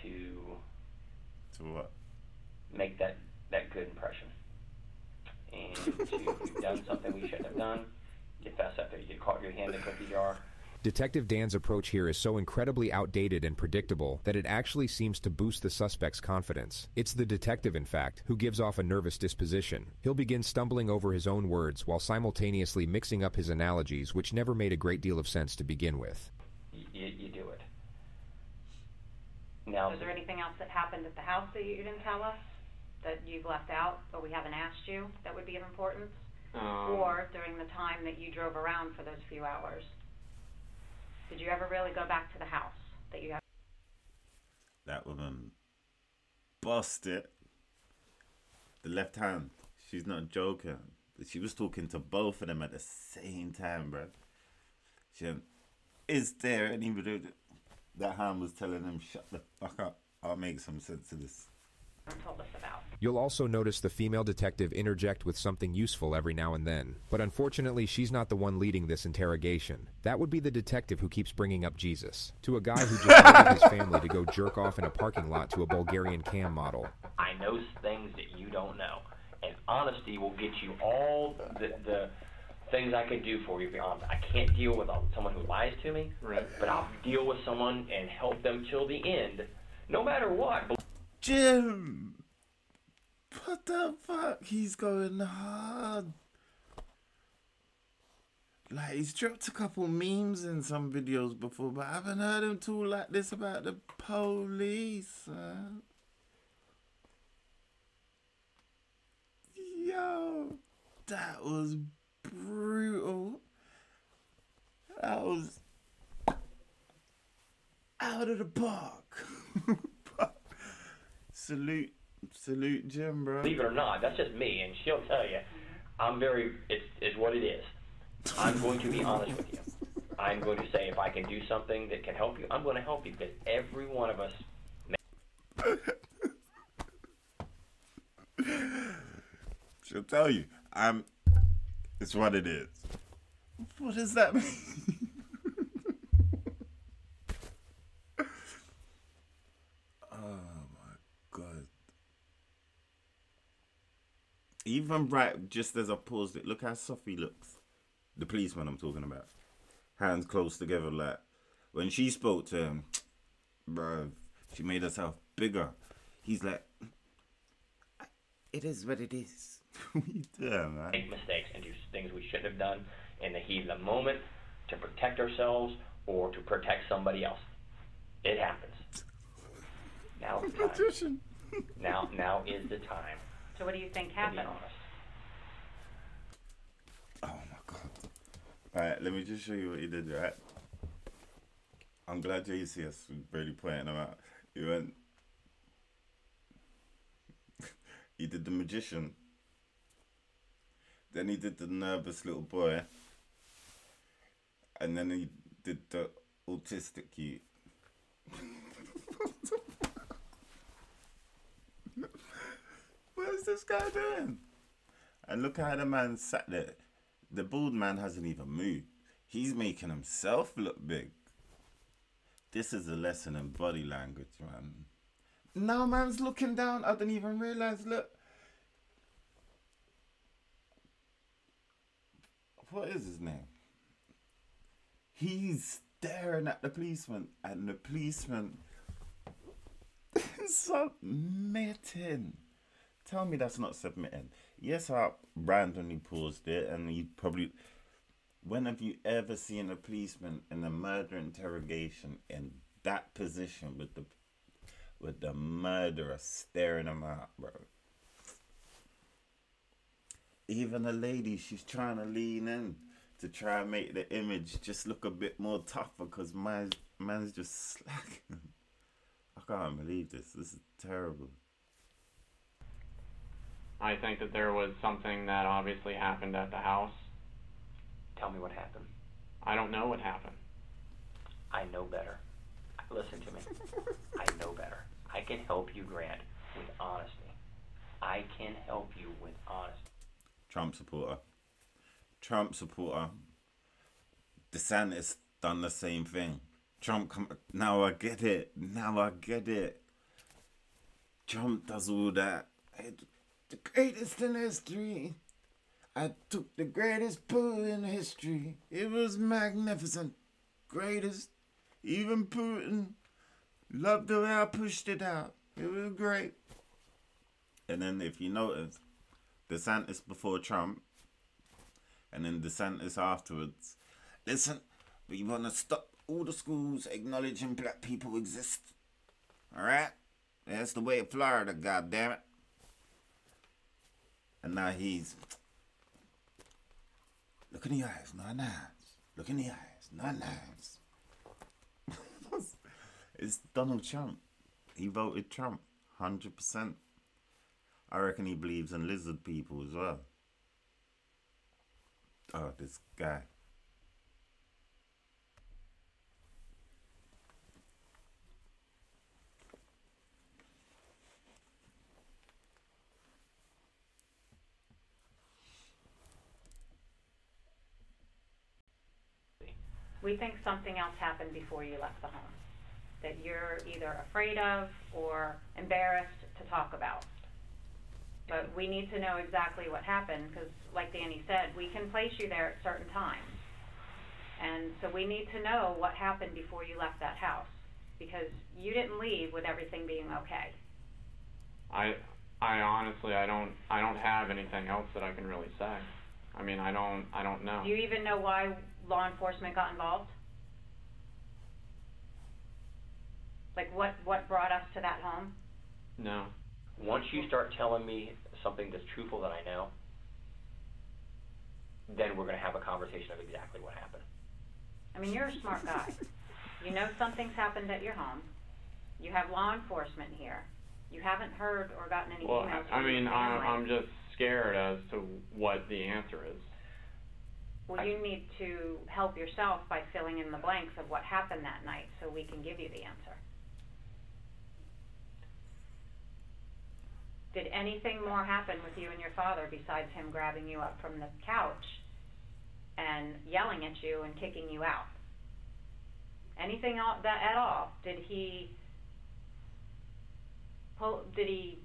to what? Make that good impression. And you've done something we shouldn't have done. You fess up there. You caught your hand in the cookie jar. Detective Dan's approach here is so incredibly outdated and predictable that it actually seems to boost the suspect's confidence. It's the detective, in fact, who gives off a nervous disposition. He'll begin stumbling over his own words while simultaneously mixing up his analogies, which never made a great deal of sense to begin with. You do it. Now, was there anything else that happened at the house that you didn't tell us, that you've left out, or we haven't asked you, that would be of importance? Or during the time that you drove around for those few hours? Did you ever really go back to the house that you have? That woman busted the left hand. She's not joking. She was talking to both of them at the same time, bro. She went, is there anybody? That hand was telling them, shut the fuck up. I'll make some sense of this. Told us about. You'll also notice the female detective interject with something useful every now and then. But unfortunately, she's not the one leading this interrogation. That would be the detective who keeps bringing up Jesus, to a guy who just wanted his family to go jerk off in a parking lot to a Bulgarian cam model. I know things that you don't know. And honesty will get you all the things I can do for you. Be honest. I can't deal with someone who lies to me, right. But I'll deal with someone and help them till the end, no matter what. Jim! What the fuck? He's going hard. Like, he's dropped a couple memes in some videos before, but I haven't heard him talk like this about the police, man. Yo, that was brutal. That was out of the park. Salute Jim, bro. Believe it or not, that's just me, and she'll tell you, it's what it is. I'm going to be honest with you. I'm going to say if I can do something that can help you, I'm going to help you, because every one of us. She'll tell you, it's what it is. What does that mean? Oh my God. Even right, just as I paused it, look how Sophie looks. The policeman I'm talking about. Hands close together, like when she spoke to him, bro, she made herself bigger. He's like, it is what it is. What you doing, man? Make mistakes and do things we shouldn't have done in the heat of the moment to protect ourselves or to protect somebody else. It happens. Now is the time. Now is the time. So what do you think happened? To be honest. Oh my God. Alright, let me just show you what he did, right? I'm glad JCS was really pointing him out. He went, he did the magician, then he did the nervous little boy, and then he did the autistic cute. What is this guy doing? And look how the man sat there. The bald man hasn't even moved. He's making himself look big. This is a lesson in body language, man. Now man's looking down. I didn't even realize, look. What is his name? He's staring at the policeman, and the policeman is submitting. Tell me that's not submitting. Yes, I randomly paused it, and he probably... When have you ever seen a policeman in a murder interrogation in that position with the murderer staring him out, bro? Even a lady, she's trying to lean in to try and make the image just look a bit more tougher, because man's just slacking. I can't believe this. This is terrible. I think that there was something that obviously happened at the house. Tell me what happened. I don't know what happened. I know better. Listen to me. I know better. I can help you, Grant, with honesty. I can help you with honesty. Trump supporter. Trump supporter. DeSantis done the same thing. Trump now I get it. Now I get it. Trump does all that. The greatest in history. I took the greatest poo in history. It was magnificent. Greatest. Even Putin loved the way I pushed it out. It was great. And then if you notice, DeSantis before Trump, and then DeSantis afterwards. Listen, we want to stop all the schools acknowledging black people exist. Alright? That's the way of Florida, goddammit. And now he's... Look in the eyes, not nines. Look in the eyes, not nines. It's Donald Trump. He voted Trump, 100%. I reckon he believes in lizard people as well. Oh, this guy. We think something else happened before you left the home that you're either afraid of or embarrassed to talk about. But we need to know exactly what happened, because like Danny said, we can place you there at certain times. And so we need to know what happened before you left that house, because you didn't leave with everything being okay. I honestly, I don't have anything else that I can really say. I mean, I don't know. Do you even know why law enforcement got involved? Like what brought us to that home? No. Once you start telling me something that's truthful that I know, then we're going to have a conversation of exactly what happened. I mean, you're a smart guy. You know something's happened at your home. You have law enforcement here. You haven't heard or gotten any Well, emails I from mean, your family. I'm just scared as to what the answer is. Well, you need to help yourself by filling in the blanks of what happened that night so we can give you the answer. Did anything more happen with you and your father besides him grabbing you up from the couch and yelling at you and kicking you out? Anything at all? Did he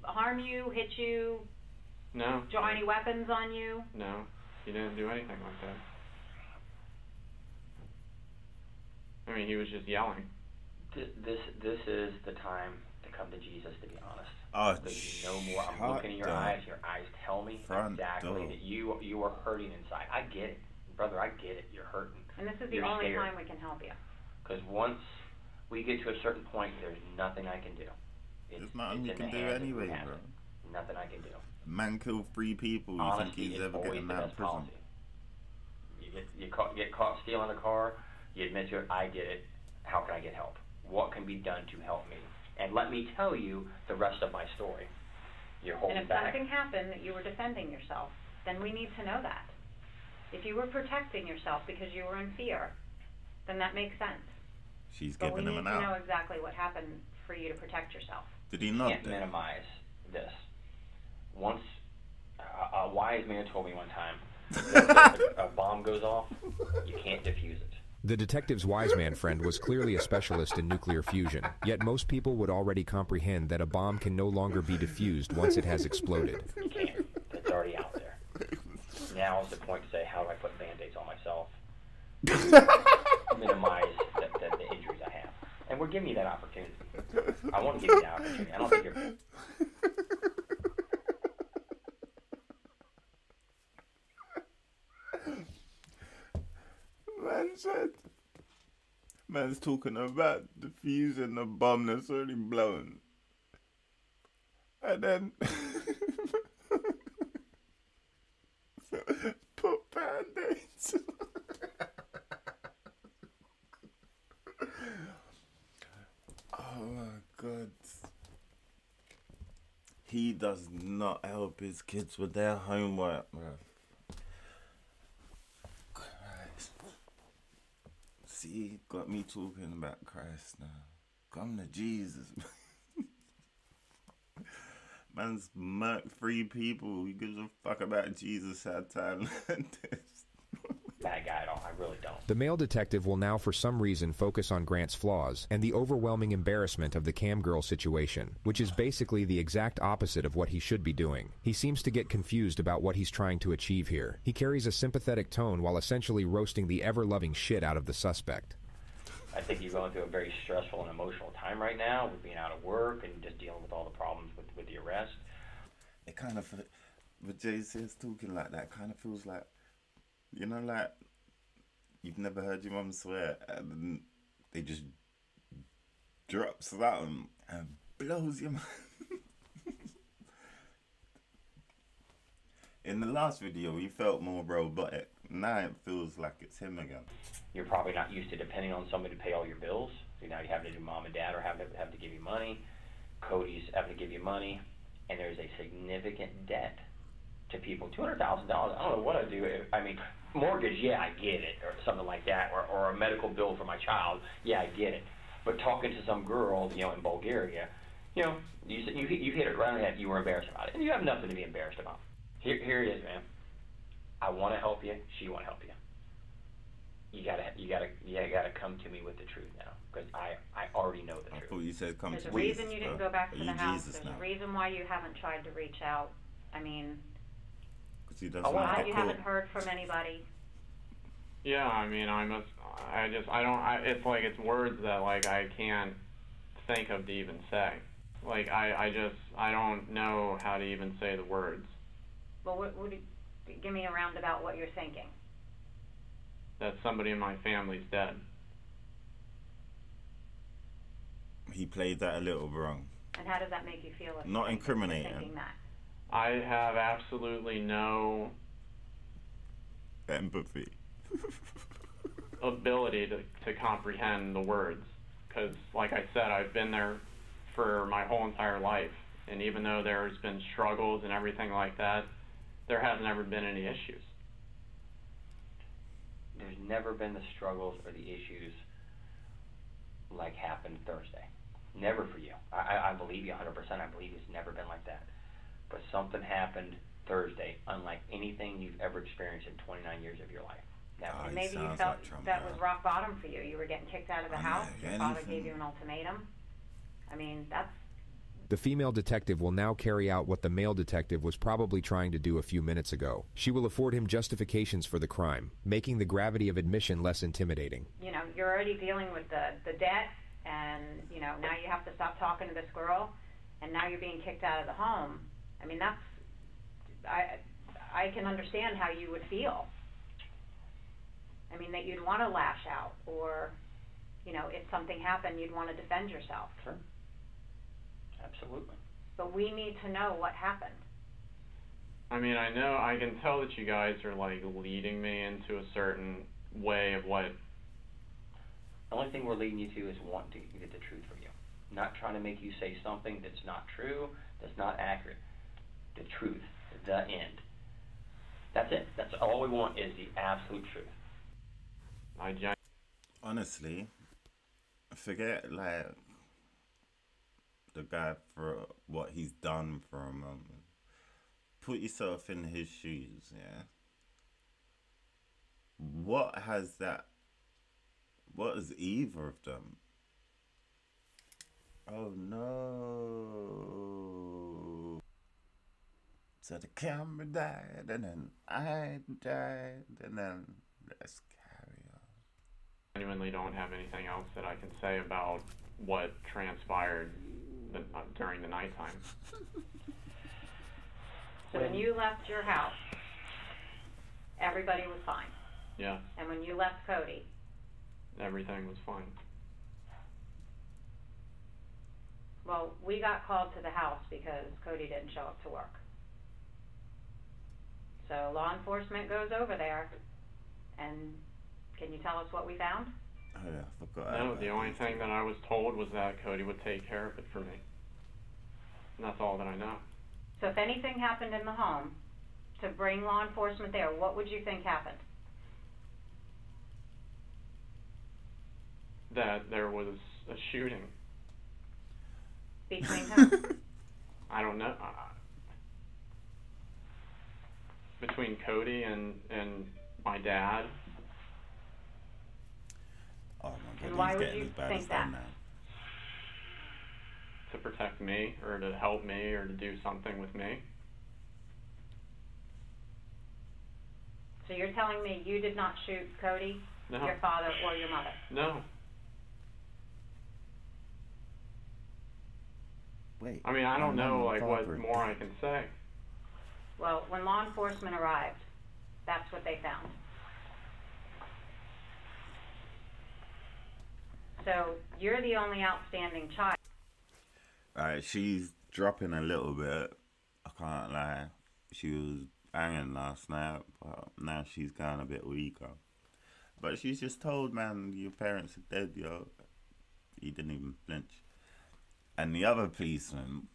harm you, hit you? No. Draw any weapons on you? No, he didn't do anything like that. I mean, he was just yelling. This is the time to come to Jesus, to be honest. Oh, there's no more. I'm looking in your eyes. Your eyes tell me exactly that you are hurting inside. I get it, brother. I get it. You're hurting. And this is the only time we can help you. Because once we get to a certain point, there's nothing I can do. There's nothing you can do anyway, bro. Nothing I can do. Man killed 3 people. You think he's ever getting out of prison? You get caught stealing a car. You admit to it. I get it. How can I get help? What can be done to help me? And let me tell you the rest of my story. You're holding back. And if something happened that you were defending yourself, then we need to know that. If you were protecting yourself because you were in fear, then that makes sense. She's giving him an out. But we need to know exactly what happened for you to protect yourself. Did he not? You can't minimize this. Once a wise man told me one time, that if a bomb goes off, you can't defuse it. The detective's wise man friend was clearly a specialist in nuclear fusion, yet most people would already comprehend that a bomb can no longer be defused once it has exploded. You can't. It's already out there. Now is the point to say, how do I put Band-Aids on myself? Minimize the injuries I have. And we're giving you that opportunity. I want to give you that opportunity. I don't think you're... Man's talking about defusing the bomb that's already blown. And then put Band-Aids. Oh my God. He does not help his kids with their homework, bro. See, got me talking about Christ now. Come to Jesus. Man's murked 3 people. Who gives a fuck about Jesus at a time like this? Bad guy at all. I really don't. The male detective will now for some reason focus on Grant's flaws and the overwhelming embarrassment of the cam girl situation, which is basically the exact opposite of what he should be doing. He seems to get confused about what he's trying to achieve here. He carries a sympathetic tone while essentially roasting the ever-loving shit out of the suspect. I think you're going through a very stressful and emotional time right now with being out of work and just dealing with all the problems with the arrest. It kind of, with JC's talking like that, kind of feels like, you know, like you've never heard your mum swear and then they just drop something and blows your mind. In the last video, he felt more robotic. Now it feels like it's him again. You're probably not used to depending on somebody to pay all your bills. So now you have to do mom and dad or have to give you money. Cody's having to give you money. And there's a significant debt to people. $200,000. I don't know what I do. I mean, mortgage, yeah, I get it, or something like that, or a medical bill for my child, yeah, I get it. But talking to some girl, you know, in Bulgaria, you know, you hit it right on the head. You were embarrassed about it, and you have nothing to be embarrassed about. Here it is, man. I want to help you. She want to help you. You gotta come to me with the truth now, because I already know the truth. I thought you said come to me. There's a reason you didn't go back to the house. There's a reason why you haven't tried to reach out. I mean, why you haven't heard from anybody. Yeah, I mean, it's like it's words that like I can't think of to even say. Like I don't know how to even say the words. Well, give me a roundabout what you're thinking. That somebody in my family's dead. He played that a little wrong. And how does that make you feel? Not incriminating. That? I have absolutely no empathy. ability to comprehend the words. Because, like I said, I've been there for my whole entire life. And even though there's been struggles and everything like that, there hasn't ever been any issues. There's never been the struggles or the issues like happened Thursday. Never for you. I believe you 100%. I believe it's never been like that. But something happened Thursday, unlike anything you've ever experienced in 29 years of your life. And maybe you felt like that was rock bottom for you. You were getting kicked out of the house. Your father gave you an ultimatum. I mean, that's... The female detective will now carry out what the male detective was probably trying to do a few minutes ago. She will afford him justifications for the crime, making the gravity of admission less intimidating. You know, you're already dealing with the debt, and, you know, now you have to stop talking to this girl, and now you're being kicked out of the home. I mean, that's... I can understand how you would feel. I mean, that you'd want to lash out, or, you know, if something happened, you'd want to defend yourself. Sure. Absolutely. But we need to know what happened. I mean, I can tell that you guys are, like, leading me into a certain way of what... The only thing we're leading you to is wanting to get the truth from you. Not trying to make you say something that's not true, that's not accurate. The truth, the end. That's it. That's all we want, is the absolute truth. Honestly, forget, like, the guy for what he's done for a moment. Put yourself in his shoes, yeah? What has either of them? Oh no. So the camera died, and then I died, and then let's carry on. I genuinely don't have anything else that I can say about what transpired during the nighttime. So when you left your house, everybody was fine. Yeah. And when you left Cody, everything was fine. Well, we got called to the house because Cody didn't show up to work. So law enforcement goes over there, and can you tell us what we found? Oh yeah, I forgot. No, the only thing that I was told was that Cody would take care of it for me. And that's all that I know. So if anything happened in the home, to bring law enforcement there, what would you think happened? That there was a shooting. Between whom? I don't know. Between Cody and my dad. Oh my God, and why would you think that? To protect me, or to help me, or to do something with me. So you're telling me you did not shoot Cody, No. your father, or your mother? No. Wait. I mean, I don't know, like, what more I can say. Well, when law enforcement arrived, that's what they found. So you're the only outstanding child. Alright, she's dropping a little bit. I can't lie. She was banging last night, but now she's gone a bit weaker. But she's just told, man, your parents are dead, yo. He didn't even flinch. And the other policeman,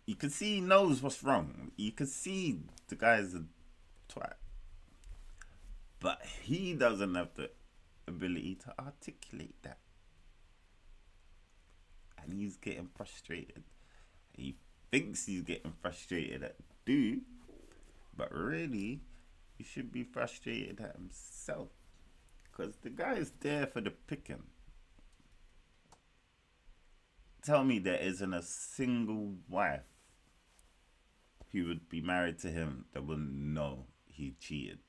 you can see he knows what's wrong. You can see the guy's a twat. But he doesn't have the ability to articulate that. And he's getting frustrated. He thinks he's getting frustrated at dude, but really, he should be frustrated at himself. Because the guy is there for the picking. Tell me there isn't a single wife who would be married to him that wouldn't know he cheated.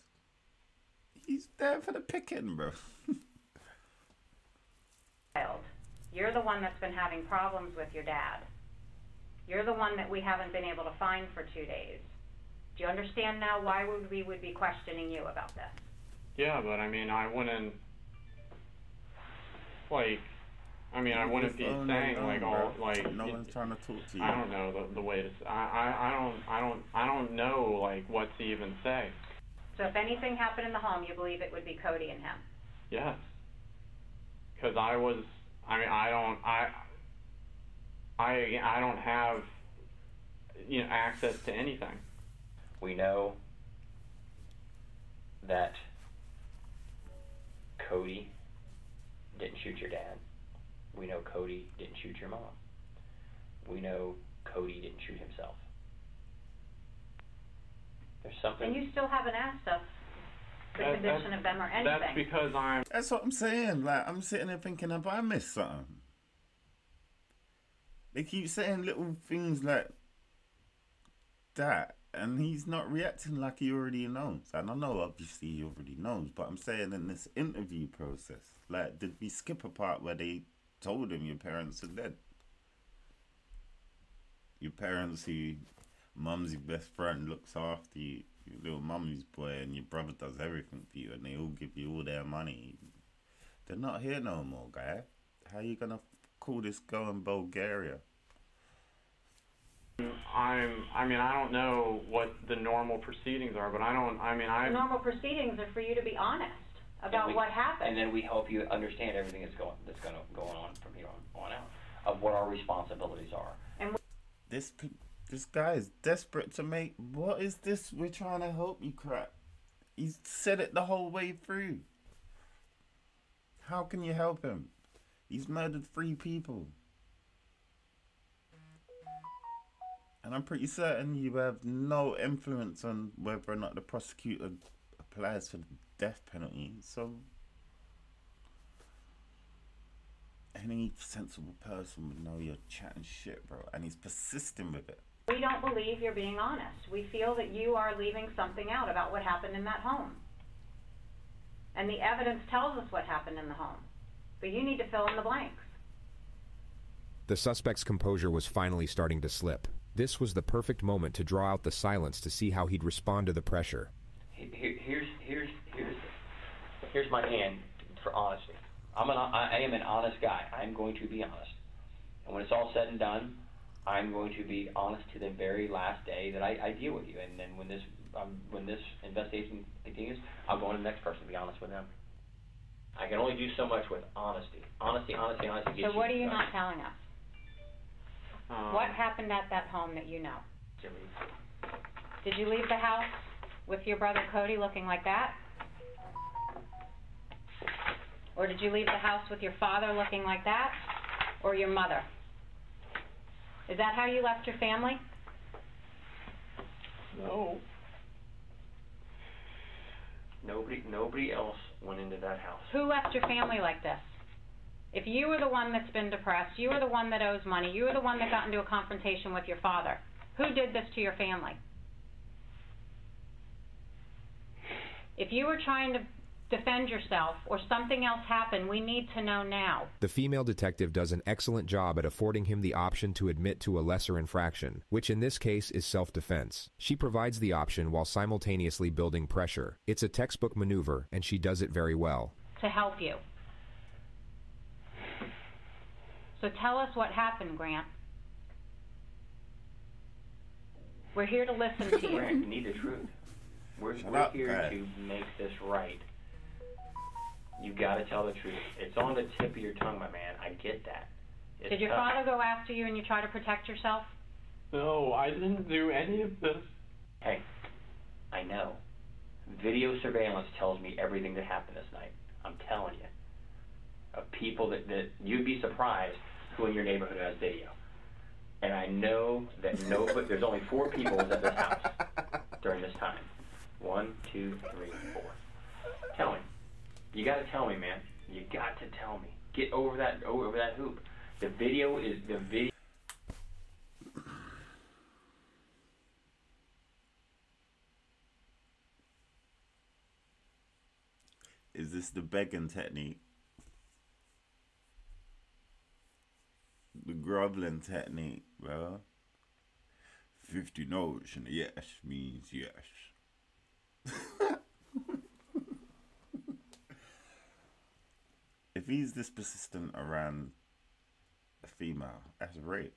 He's there for the picking, bro. You're the one that's been having problems with your dad. You're the one that we haven't been able to find for 2 days. Do you understand now why we would be questioning you about this? Yeah, but I mean, I wouldn't, like, I wouldn't be saying, like, all, like, no one's trying to talk to you. I don't know the way to, I don't know, like, what to even say. So if anything happened in the home, you believe it would be Cody and him? Yes. Because I I mean, I don't have, you know, access to anything. We know that Cody didn't shoot your dad. We know Cody didn't shoot your mom. We know Cody didn't shoot himself. There's something. And you still haven't asked us the condition of them or anything. That's because That's what I'm saying. Like, I'm sitting there thinking, have I missed something? They keep saying little things like that, and he's not reacting like he already knows. And I know, obviously, he already knows, but I'm saying in this interview process, like, did we skip a part where they told him your parents are dead? Your parents who, mum's your best friend, looks after you, your little mummy's boy, and your brother does everything for you, and they all give you all their money. They're not here no more, guy. How you gonna call this girl in Bulgaria? I mean, I don't know what the normal proceedings are, but The normal proceedings are for you to be honest about what happened. And then we help you understand everything that's going on from here on out, of what our responsibilities are. And this guy is desperate to make. What is this? We're trying to help you crap. He's said it the whole way through. How can you help him? He's murdered 3 people. And I'm pretty certain you have no influence on whether or not the prosecutor applies for the death penalty. So any sensible person would know you're chatting shit, bro. And he's persisting with it. we don't believe you're being honest. We feel that you are leaving something out about what happened in that home. And the evidence tells us what happened in the home. But you need to fill in the blanks. The suspect's composure was finally starting to slip. This was the perfect moment to draw out the silence to see how he'd respond to the pressure. Here's my hand for honesty. I am an honest guy. I'm going to be honest. And when it's all said and done, I'm going to be honest to the very last day that I deal with you. And then when this investigation continues, I'll go on to the next person to be honest with them. I can only do so much with honesty. Honesty. So what are you not telling us? What happened at that home that you know? Did you leave the house with your brother Cody looking like that? Or did you leave the house with your father looking like that? Or your mother? Is that how you left your family? No. Nobody else went into that house. Who left your family like this? If you were the one that's been depressed, you were the one that owes money, you were the one that got into a confrontation with your father, who did this to your family? If you were trying to defend yourself or something else happened, we need to know now. The female detective does an excellent job at affording him the option to admit to a lesser infraction, which in this case is self-defense. She provides the option while simultaneously building pressure. It's a textbook maneuver, and she does it very well. To help you. So tell us what happened, Grant. We're here to listen to you. Grant, you need the truth. We're here to make this right. You got to tell the truth. It's on the tip of your tongue, my man. I get that. Did your father go after you and you try to protect yourself? No, I didn't do any of this. Hey, I know. Video surveillance tells me everything that happened this night. I'm telling you. Of people that you'd be surprised who in your neighborhood has video. And I know that there's only 4 people at this house during this time. 1, 2, 3, 4. Tell me. You got to tell me, man. You got to tell me. Get over that hoop. The video is the video. Is this the begging technique? The groveling technique, bro. 50 no's and a yes means yes. If he's this persistent around a female, that's rape.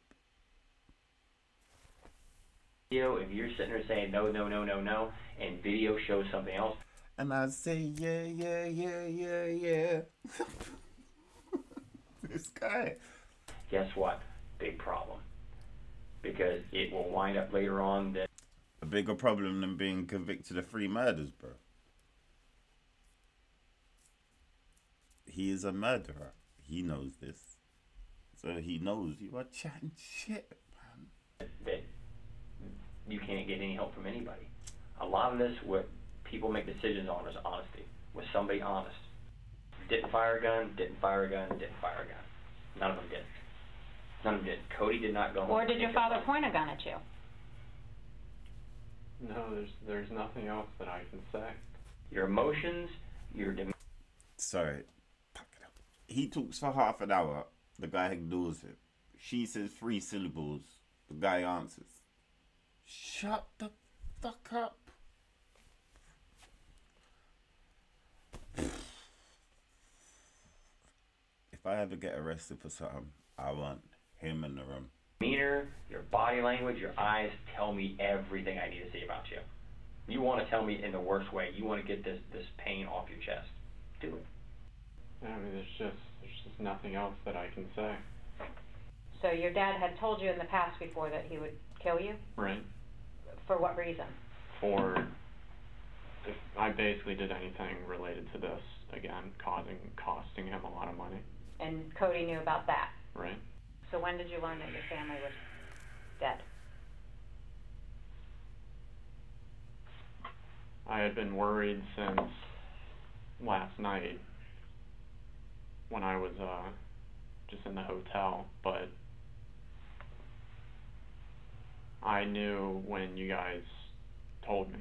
If you're sitting there saying no, and video shows something else, and I say yeah. this guy. Guess what? Big problem. Because it will wind up later on that... A bigger problem than being convicted of 3 murders, bro. He is a murderer. He knows this. So he knows you are chatting shit, man. That you can't get any help from anybody. A lot of this, what people make decisions on is honesty. Was somebody honest? Didn't fire a gun, didn't fire a gun, didn't fire a gun. None of them did. None of them did. Cody did not go home. Or did your father point a gun at you? No, there's nothing else that I can say. Your emotions, your... Sorry. He talks for half an hour. The guy ignores it. She says 3 syllables. The guy answers. Shut the fuck up. If I ever get arrested for something, I want him in the room. Demeanor, your body language, your eyes tell me everything I need to see about you. You want to tell me in the worst way. You want to get this pain off your chest. Do it. I mean, there's just nothing else that I can say. So your dad had told you in the past before that he would kill you? Right. For what reason? For if I basically did anything related to this, again, costing him a lot of money. And Cody knew about that? Right. So when did you learn that your family was dead? I had been worried since last night when I was just in the hotel, but I knew when you guys told me.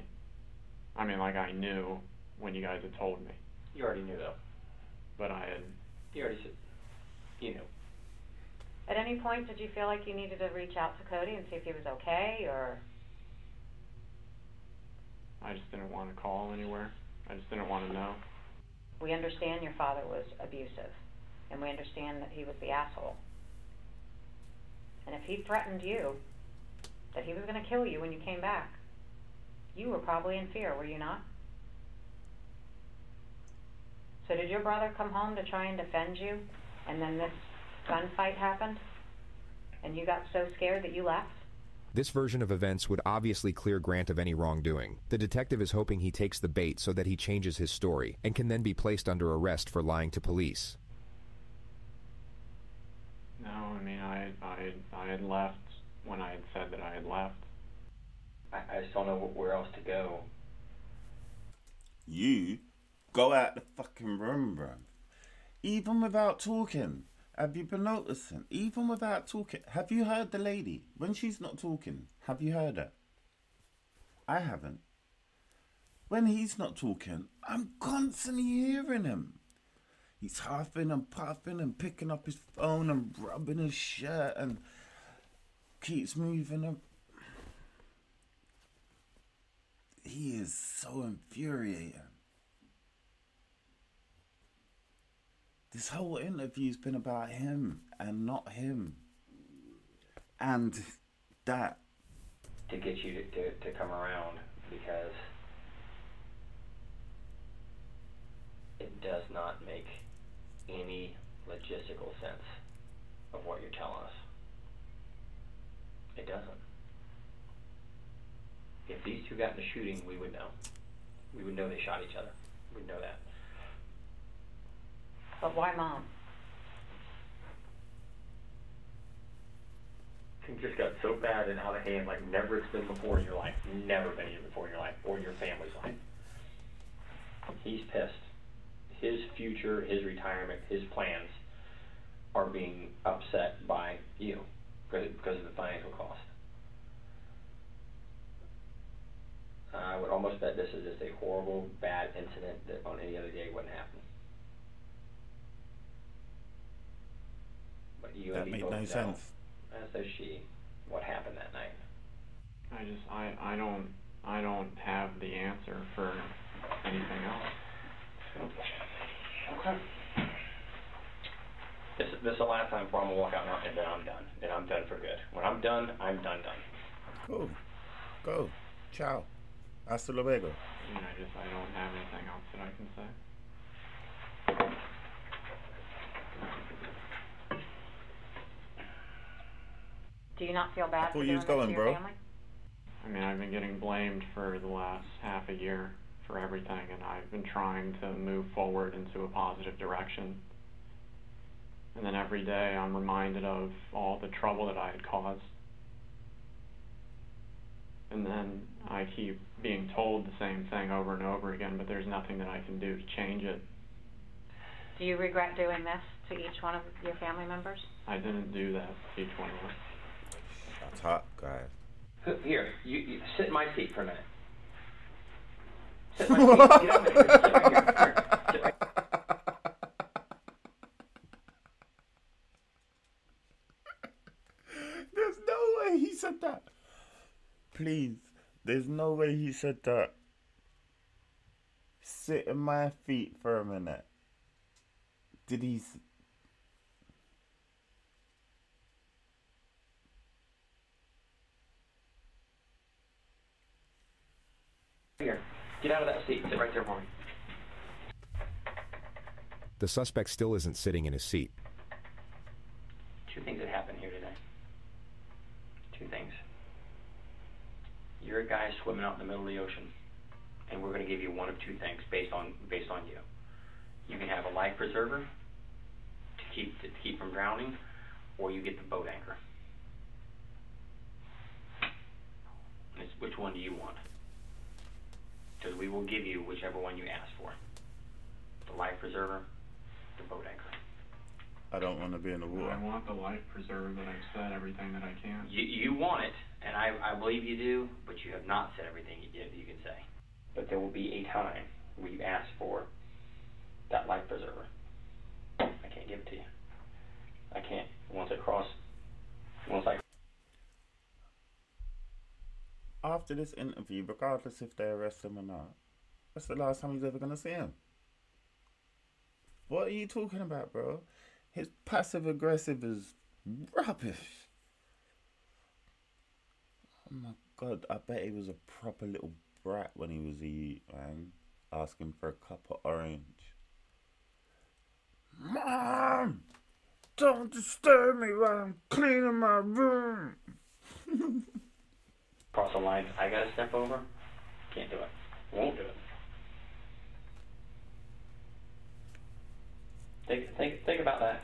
I mean, like, I knew when you guys had told me. You already knew, though. But I had... You already said... You knew. At any point, did you feel like you needed to reach out to Cody and see if he was okay, or...? I just didn't want to call anywhere. I just didn't want to know. We understand your father was abusive, and we understand that he was the asshole. And if he threatened you, that he was going to kill you when you came back, you were probably in fear, were you not? So did your brother come home to try and defend you, and then this gunfight happened, and you got so scared that you left? This version of events would obviously clear Grant of any wrongdoing. The detective is hoping he takes the bait so that he changes his story, and can then be placed under arrest for lying to police. No, I mean, I had left when I had said that I had left. I just don't know where else to go. You go out the fucking room, bro. Even without talking. Have you been noticing? Even without talking. Have you heard the lady? When she's not talking, have you heard her? I haven't. When he's not talking, I'm constantly hearing him. He's huffing and puffing and picking up his phone and rubbing his shirt and keeps moving up. He is so infuriating. This whole interview's been about him and not him. And that. To get you to come around, because it does not make any logistical sense of what you're telling us. It doesn't. If these two got in a shooting, we would know. We would know they shot each other. We'd know that. But why Mom? It just got so bad and out of hand, like never it's been before in your life. Never been here before in your life, or your family's life. He's pissed. His future, his retirement, his plans are being upset by you because of the financial cost. I would almost bet this is just a horrible, bad incident that on any other day wouldn't happen. But you and me both know, as does she, what happened that night. I don't have the answer for anything else. Okay. This is the last time before I'm gonna walk out now, and then I'm done. Then I'm done for good. When I'm done, I'm done. Cool. Go. Ciao. Hasta luego. I don't have anything else that I can say. Do you not feel bad I for thought you doing was this going, to your bro. family? I mean, I've been getting blamed for the last half a year for everything, and I've been trying to move forward into a positive direction. And then every day I'm reminded of all the trouble that I had caused. And then I keep being told the same thing over and over again, but there's nothing that I can do to change it. Do you regret doing this to each one of your family members? I didn't do that to each one of them. Top guys. Here, you sit in my seat for a minute. Sit in my seat. Get out of here. Sit right here. Sit right. There's no way he said that. Please, there's no way he said that. Sit in my feet for a minute. Did he? Here, get out of that seat. Sit right there for me. The suspect still isn't sitting in his seat. Two things that happened here today. Two things. You're a guy swimming out in the middle of the ocean, and we're going to give you one of two things based on you. You can have a life preserver to keep from drowning, or you get the boat anchor. Which one do you want? Because we will give you whichever one you ask for. The life preserver, the boat anchor. I don't want to be in the water. I want the life preserver, but I've said everything that I can. You want it, and I believe you do, but you have not said everything you can say. But there will be a time where you ask for that life preserver. I can't give it to you. I can't. Once I... After this interview, regardless if they arrest him or not, that's the last time he's ever going to see him. What are you talking about, bro? His passive-aggressive is rubbish. Oh my God, I bet he was a proper little brat when he was a youth, man. Asking for a cup of orange. Mom! Don't disturb me while I'm cleaning my room. Cross the line, I gotta step over. Can't do it. Won't do it. Think about that.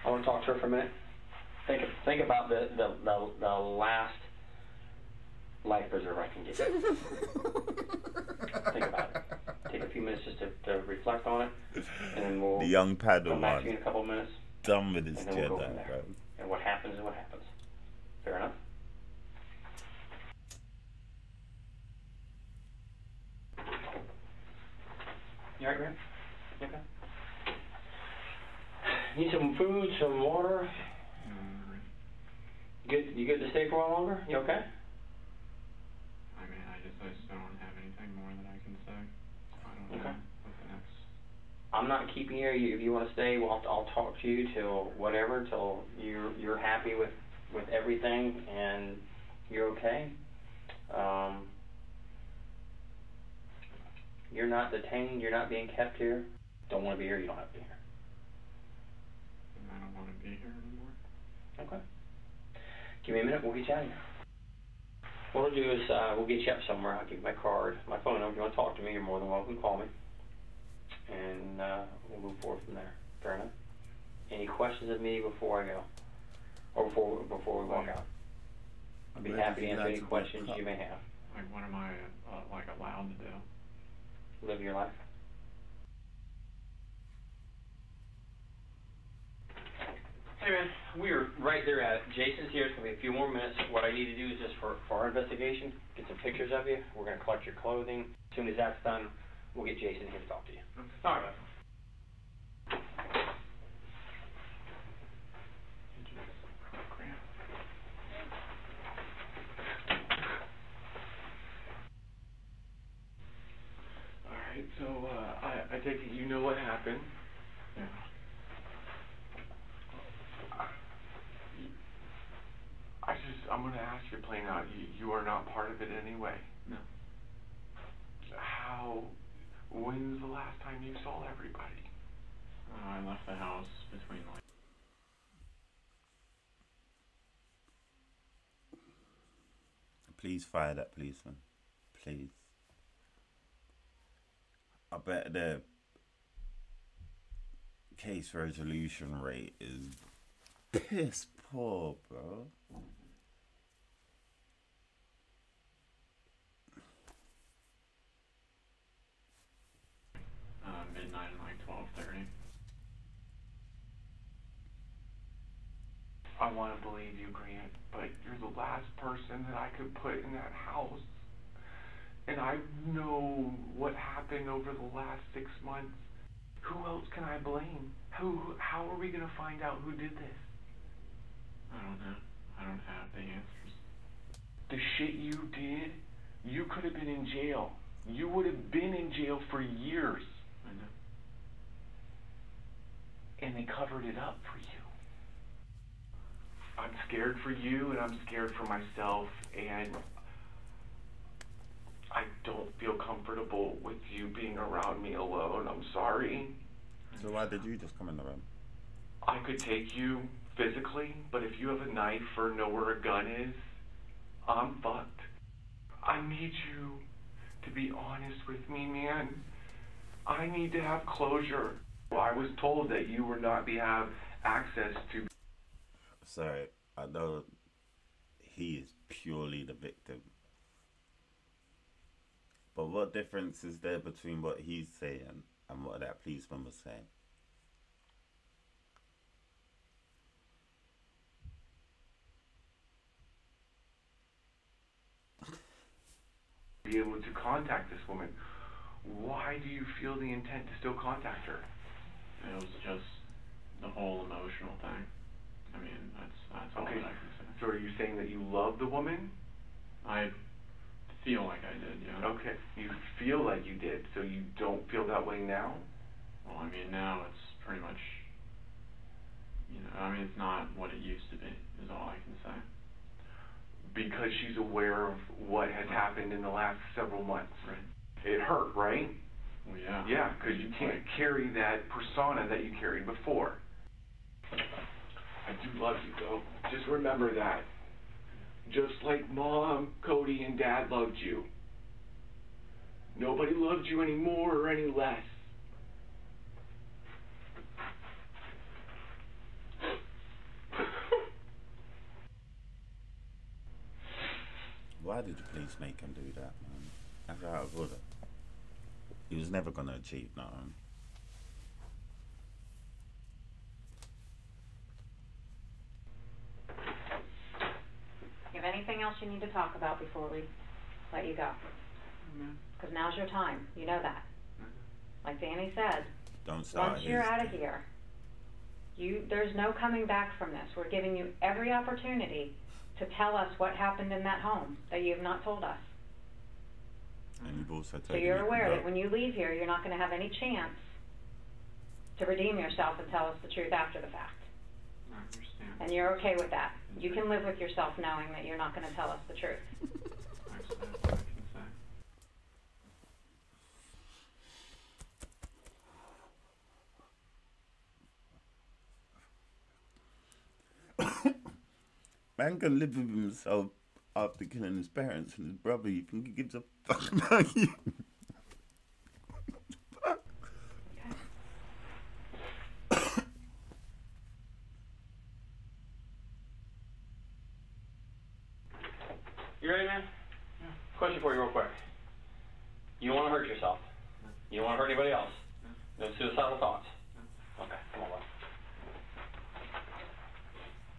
I want to talk to her for a minute. Think about the last life preserver I can get you. Think about it. Take a few minutes just to reflect on it, and then we'll the young paddle come back to you in a couple of minutes. Done with his and then we'll go Jedi, from there. bro. And what happens is what happens. Fair enough? You alright, man? You okay? Need some food, some water? You good to stay for a while longer? You okay? I mean, I just don't have anything more that I can say. I don't know what the next... I'm not keeping you. If you want to stay, well, I'll talk to you till whatever, till you're happy with everything and you're okay. You're not detained. You're not being kept here. Don't want to be here. You don't have to be here. I don't want to be here anymore. Okay. Give me a minute. We'll get you out of here. What we'll do is we'll get you up somewhere. I'll give you my card, my phone number. If you want to talk to me, you're more than welcome to call me. And we'll move forward from there. Fair enough? Any questions of me before I go? Or before we walk out? I'd be happy to answer any questions you may have. Like, what am I, allowed to do? Live your life. Hey man, we're right there at it. Jason's here. It's going to be a few more minutes. What I need to do is just for our investigation, get some pictures of you. We're going to collect your clothing. As soon as that's done, we'll get Jason here to talk to you. All right, man. So, I take it you know what happened. Yeah. I'm going to ask you plain out, you are not part of it anyway. No. When's the last time you saw everybody? I left the house between, Please fire that policeman. Please. I bet the case resolution rate is piss poor, bro. Midnight and like 12:30. I want to believe you, Grant, but you're the last person that I could put in that house. And I know what happened over the last 6 months. Who else can I blame? How are we going to find out who did this? I don't know. I don't have the answers. The shit you did, you could have been in jail. You would have been in jail for years. I know. And they covered it up for you. I'm scared for you, and I'm scared for myself, and I don't feel comfortable with you being around me alone. I'm sorry. So why did you just come in the room? I could take you physically, but if you have a knife or know where a gun is, I'm fucked. I need you to be honest with me, man. I need to have closure. Well, I was told that you would not have access to... Sorry, I know he is purely the victim. But what difference is there between what he's saying and what that policeman was saying? Be able to contact this woman. Why do you feel the intent to still contact her? It was just the whole emotional thing. I mean, that's all Okay, that I can say. so are you saying that you love the woman? I feel like I did, yeah. Okay, you feel like you did, so you don't feel that way now? Well, I mean, now it's pretty much, you know, I mean, it's not what it used to be, is all I can say. Because she's aware of what has happened in the last several months. Right. It hurt, right? Well, yeah. Yeah, because you can't carry that persona that you carried before. I do love you, though. Just remember that. Just like Mom, Cody, and Dad loved you. Nobody loved you any more or any less. Why did the police make him do that, man? That's how it would have. He was never gonna achieve nothing. You have anything else you need to talk about before we let you go? Because now's your time. You know that. Like Danny said, Don't start. once you're out of here, there's no coming back from this. We're giving you every opportunity to tell us what happened in that home that you have not told us. And you've also told So you're aware that when you leave here, you're not going to have any chance to redeem yourself and tell us the truth after the fact. I understand. And you're okay with that. You can live with yourself knowing that you're not going to tell us the truth. That's what I can say. Man can live with himself after killing his parents and his brother. You think he gives a fuck about you? You ready, man? Yeah. Question for you real quick. You don't want to hurt yourself. You don't want to hurt anybody else. No suicidal thoughts. Okay, come on, bud.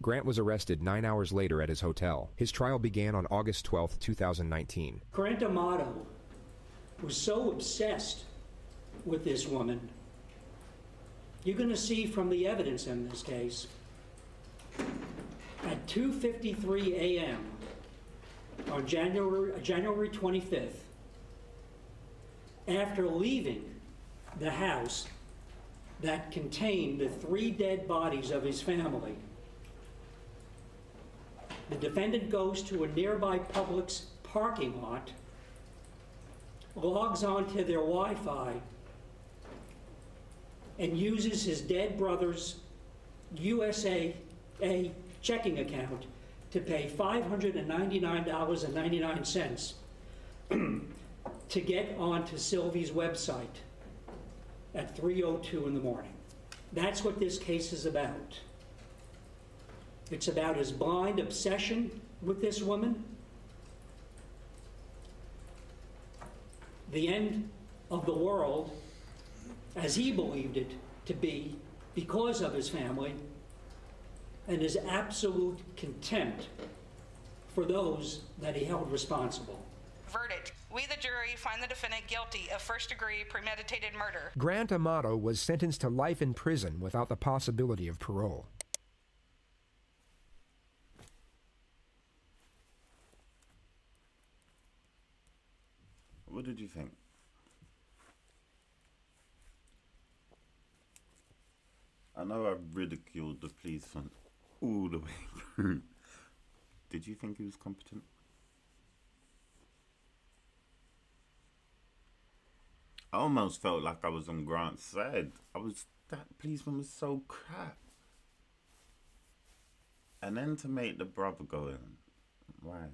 Grant was arrested 9 hours later at his hotel. His trial began on August 12, 2019. Grant Amato was so obsessed with this woman. You're going to see from the evidence in this case, at 2:53 a.m. on January 25th, after leaving the house that contained the 3 dead bodies of his family, the defendant goes to a nearby Publix parking lot, logs onto their Wi-Fi, and uses his dead brother's USA checking account to pay $599.99 to get onto Sylvie's website at 3:02 in the morning. That's what this case is about. It's about his blind obsession with this woman, the end of the world as he believed it to be because of his family, and his absolute contempt for those that he held responsible. Verdict. We, the jury, find the defendant guilty of first-degree premeditated murder. Grant Amato was sentenced to life in prison without the possibility of parole. What did you think? I know I ridiculed the police from all the way through. Did you think he was competent? I almost felt like I was on Grant's side. That policeman was so crap. And then to make the brother go in, why?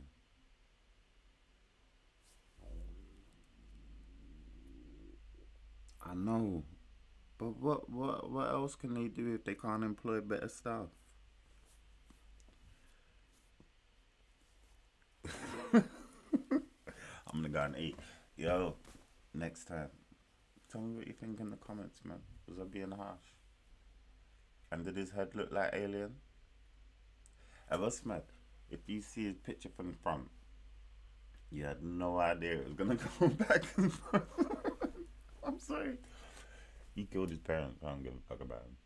I know, but what else can they do if they can't employ better staff? I'm gonna go and eat. Yo, next time, tell me what you think in the comments, man. Was I being harsh? And did his head look like alien? Ever smart? If you see his picture from the front, you had no idea it was gonna go back and forth. I'm sorry. He killed his parents. I don't give a fuck about him.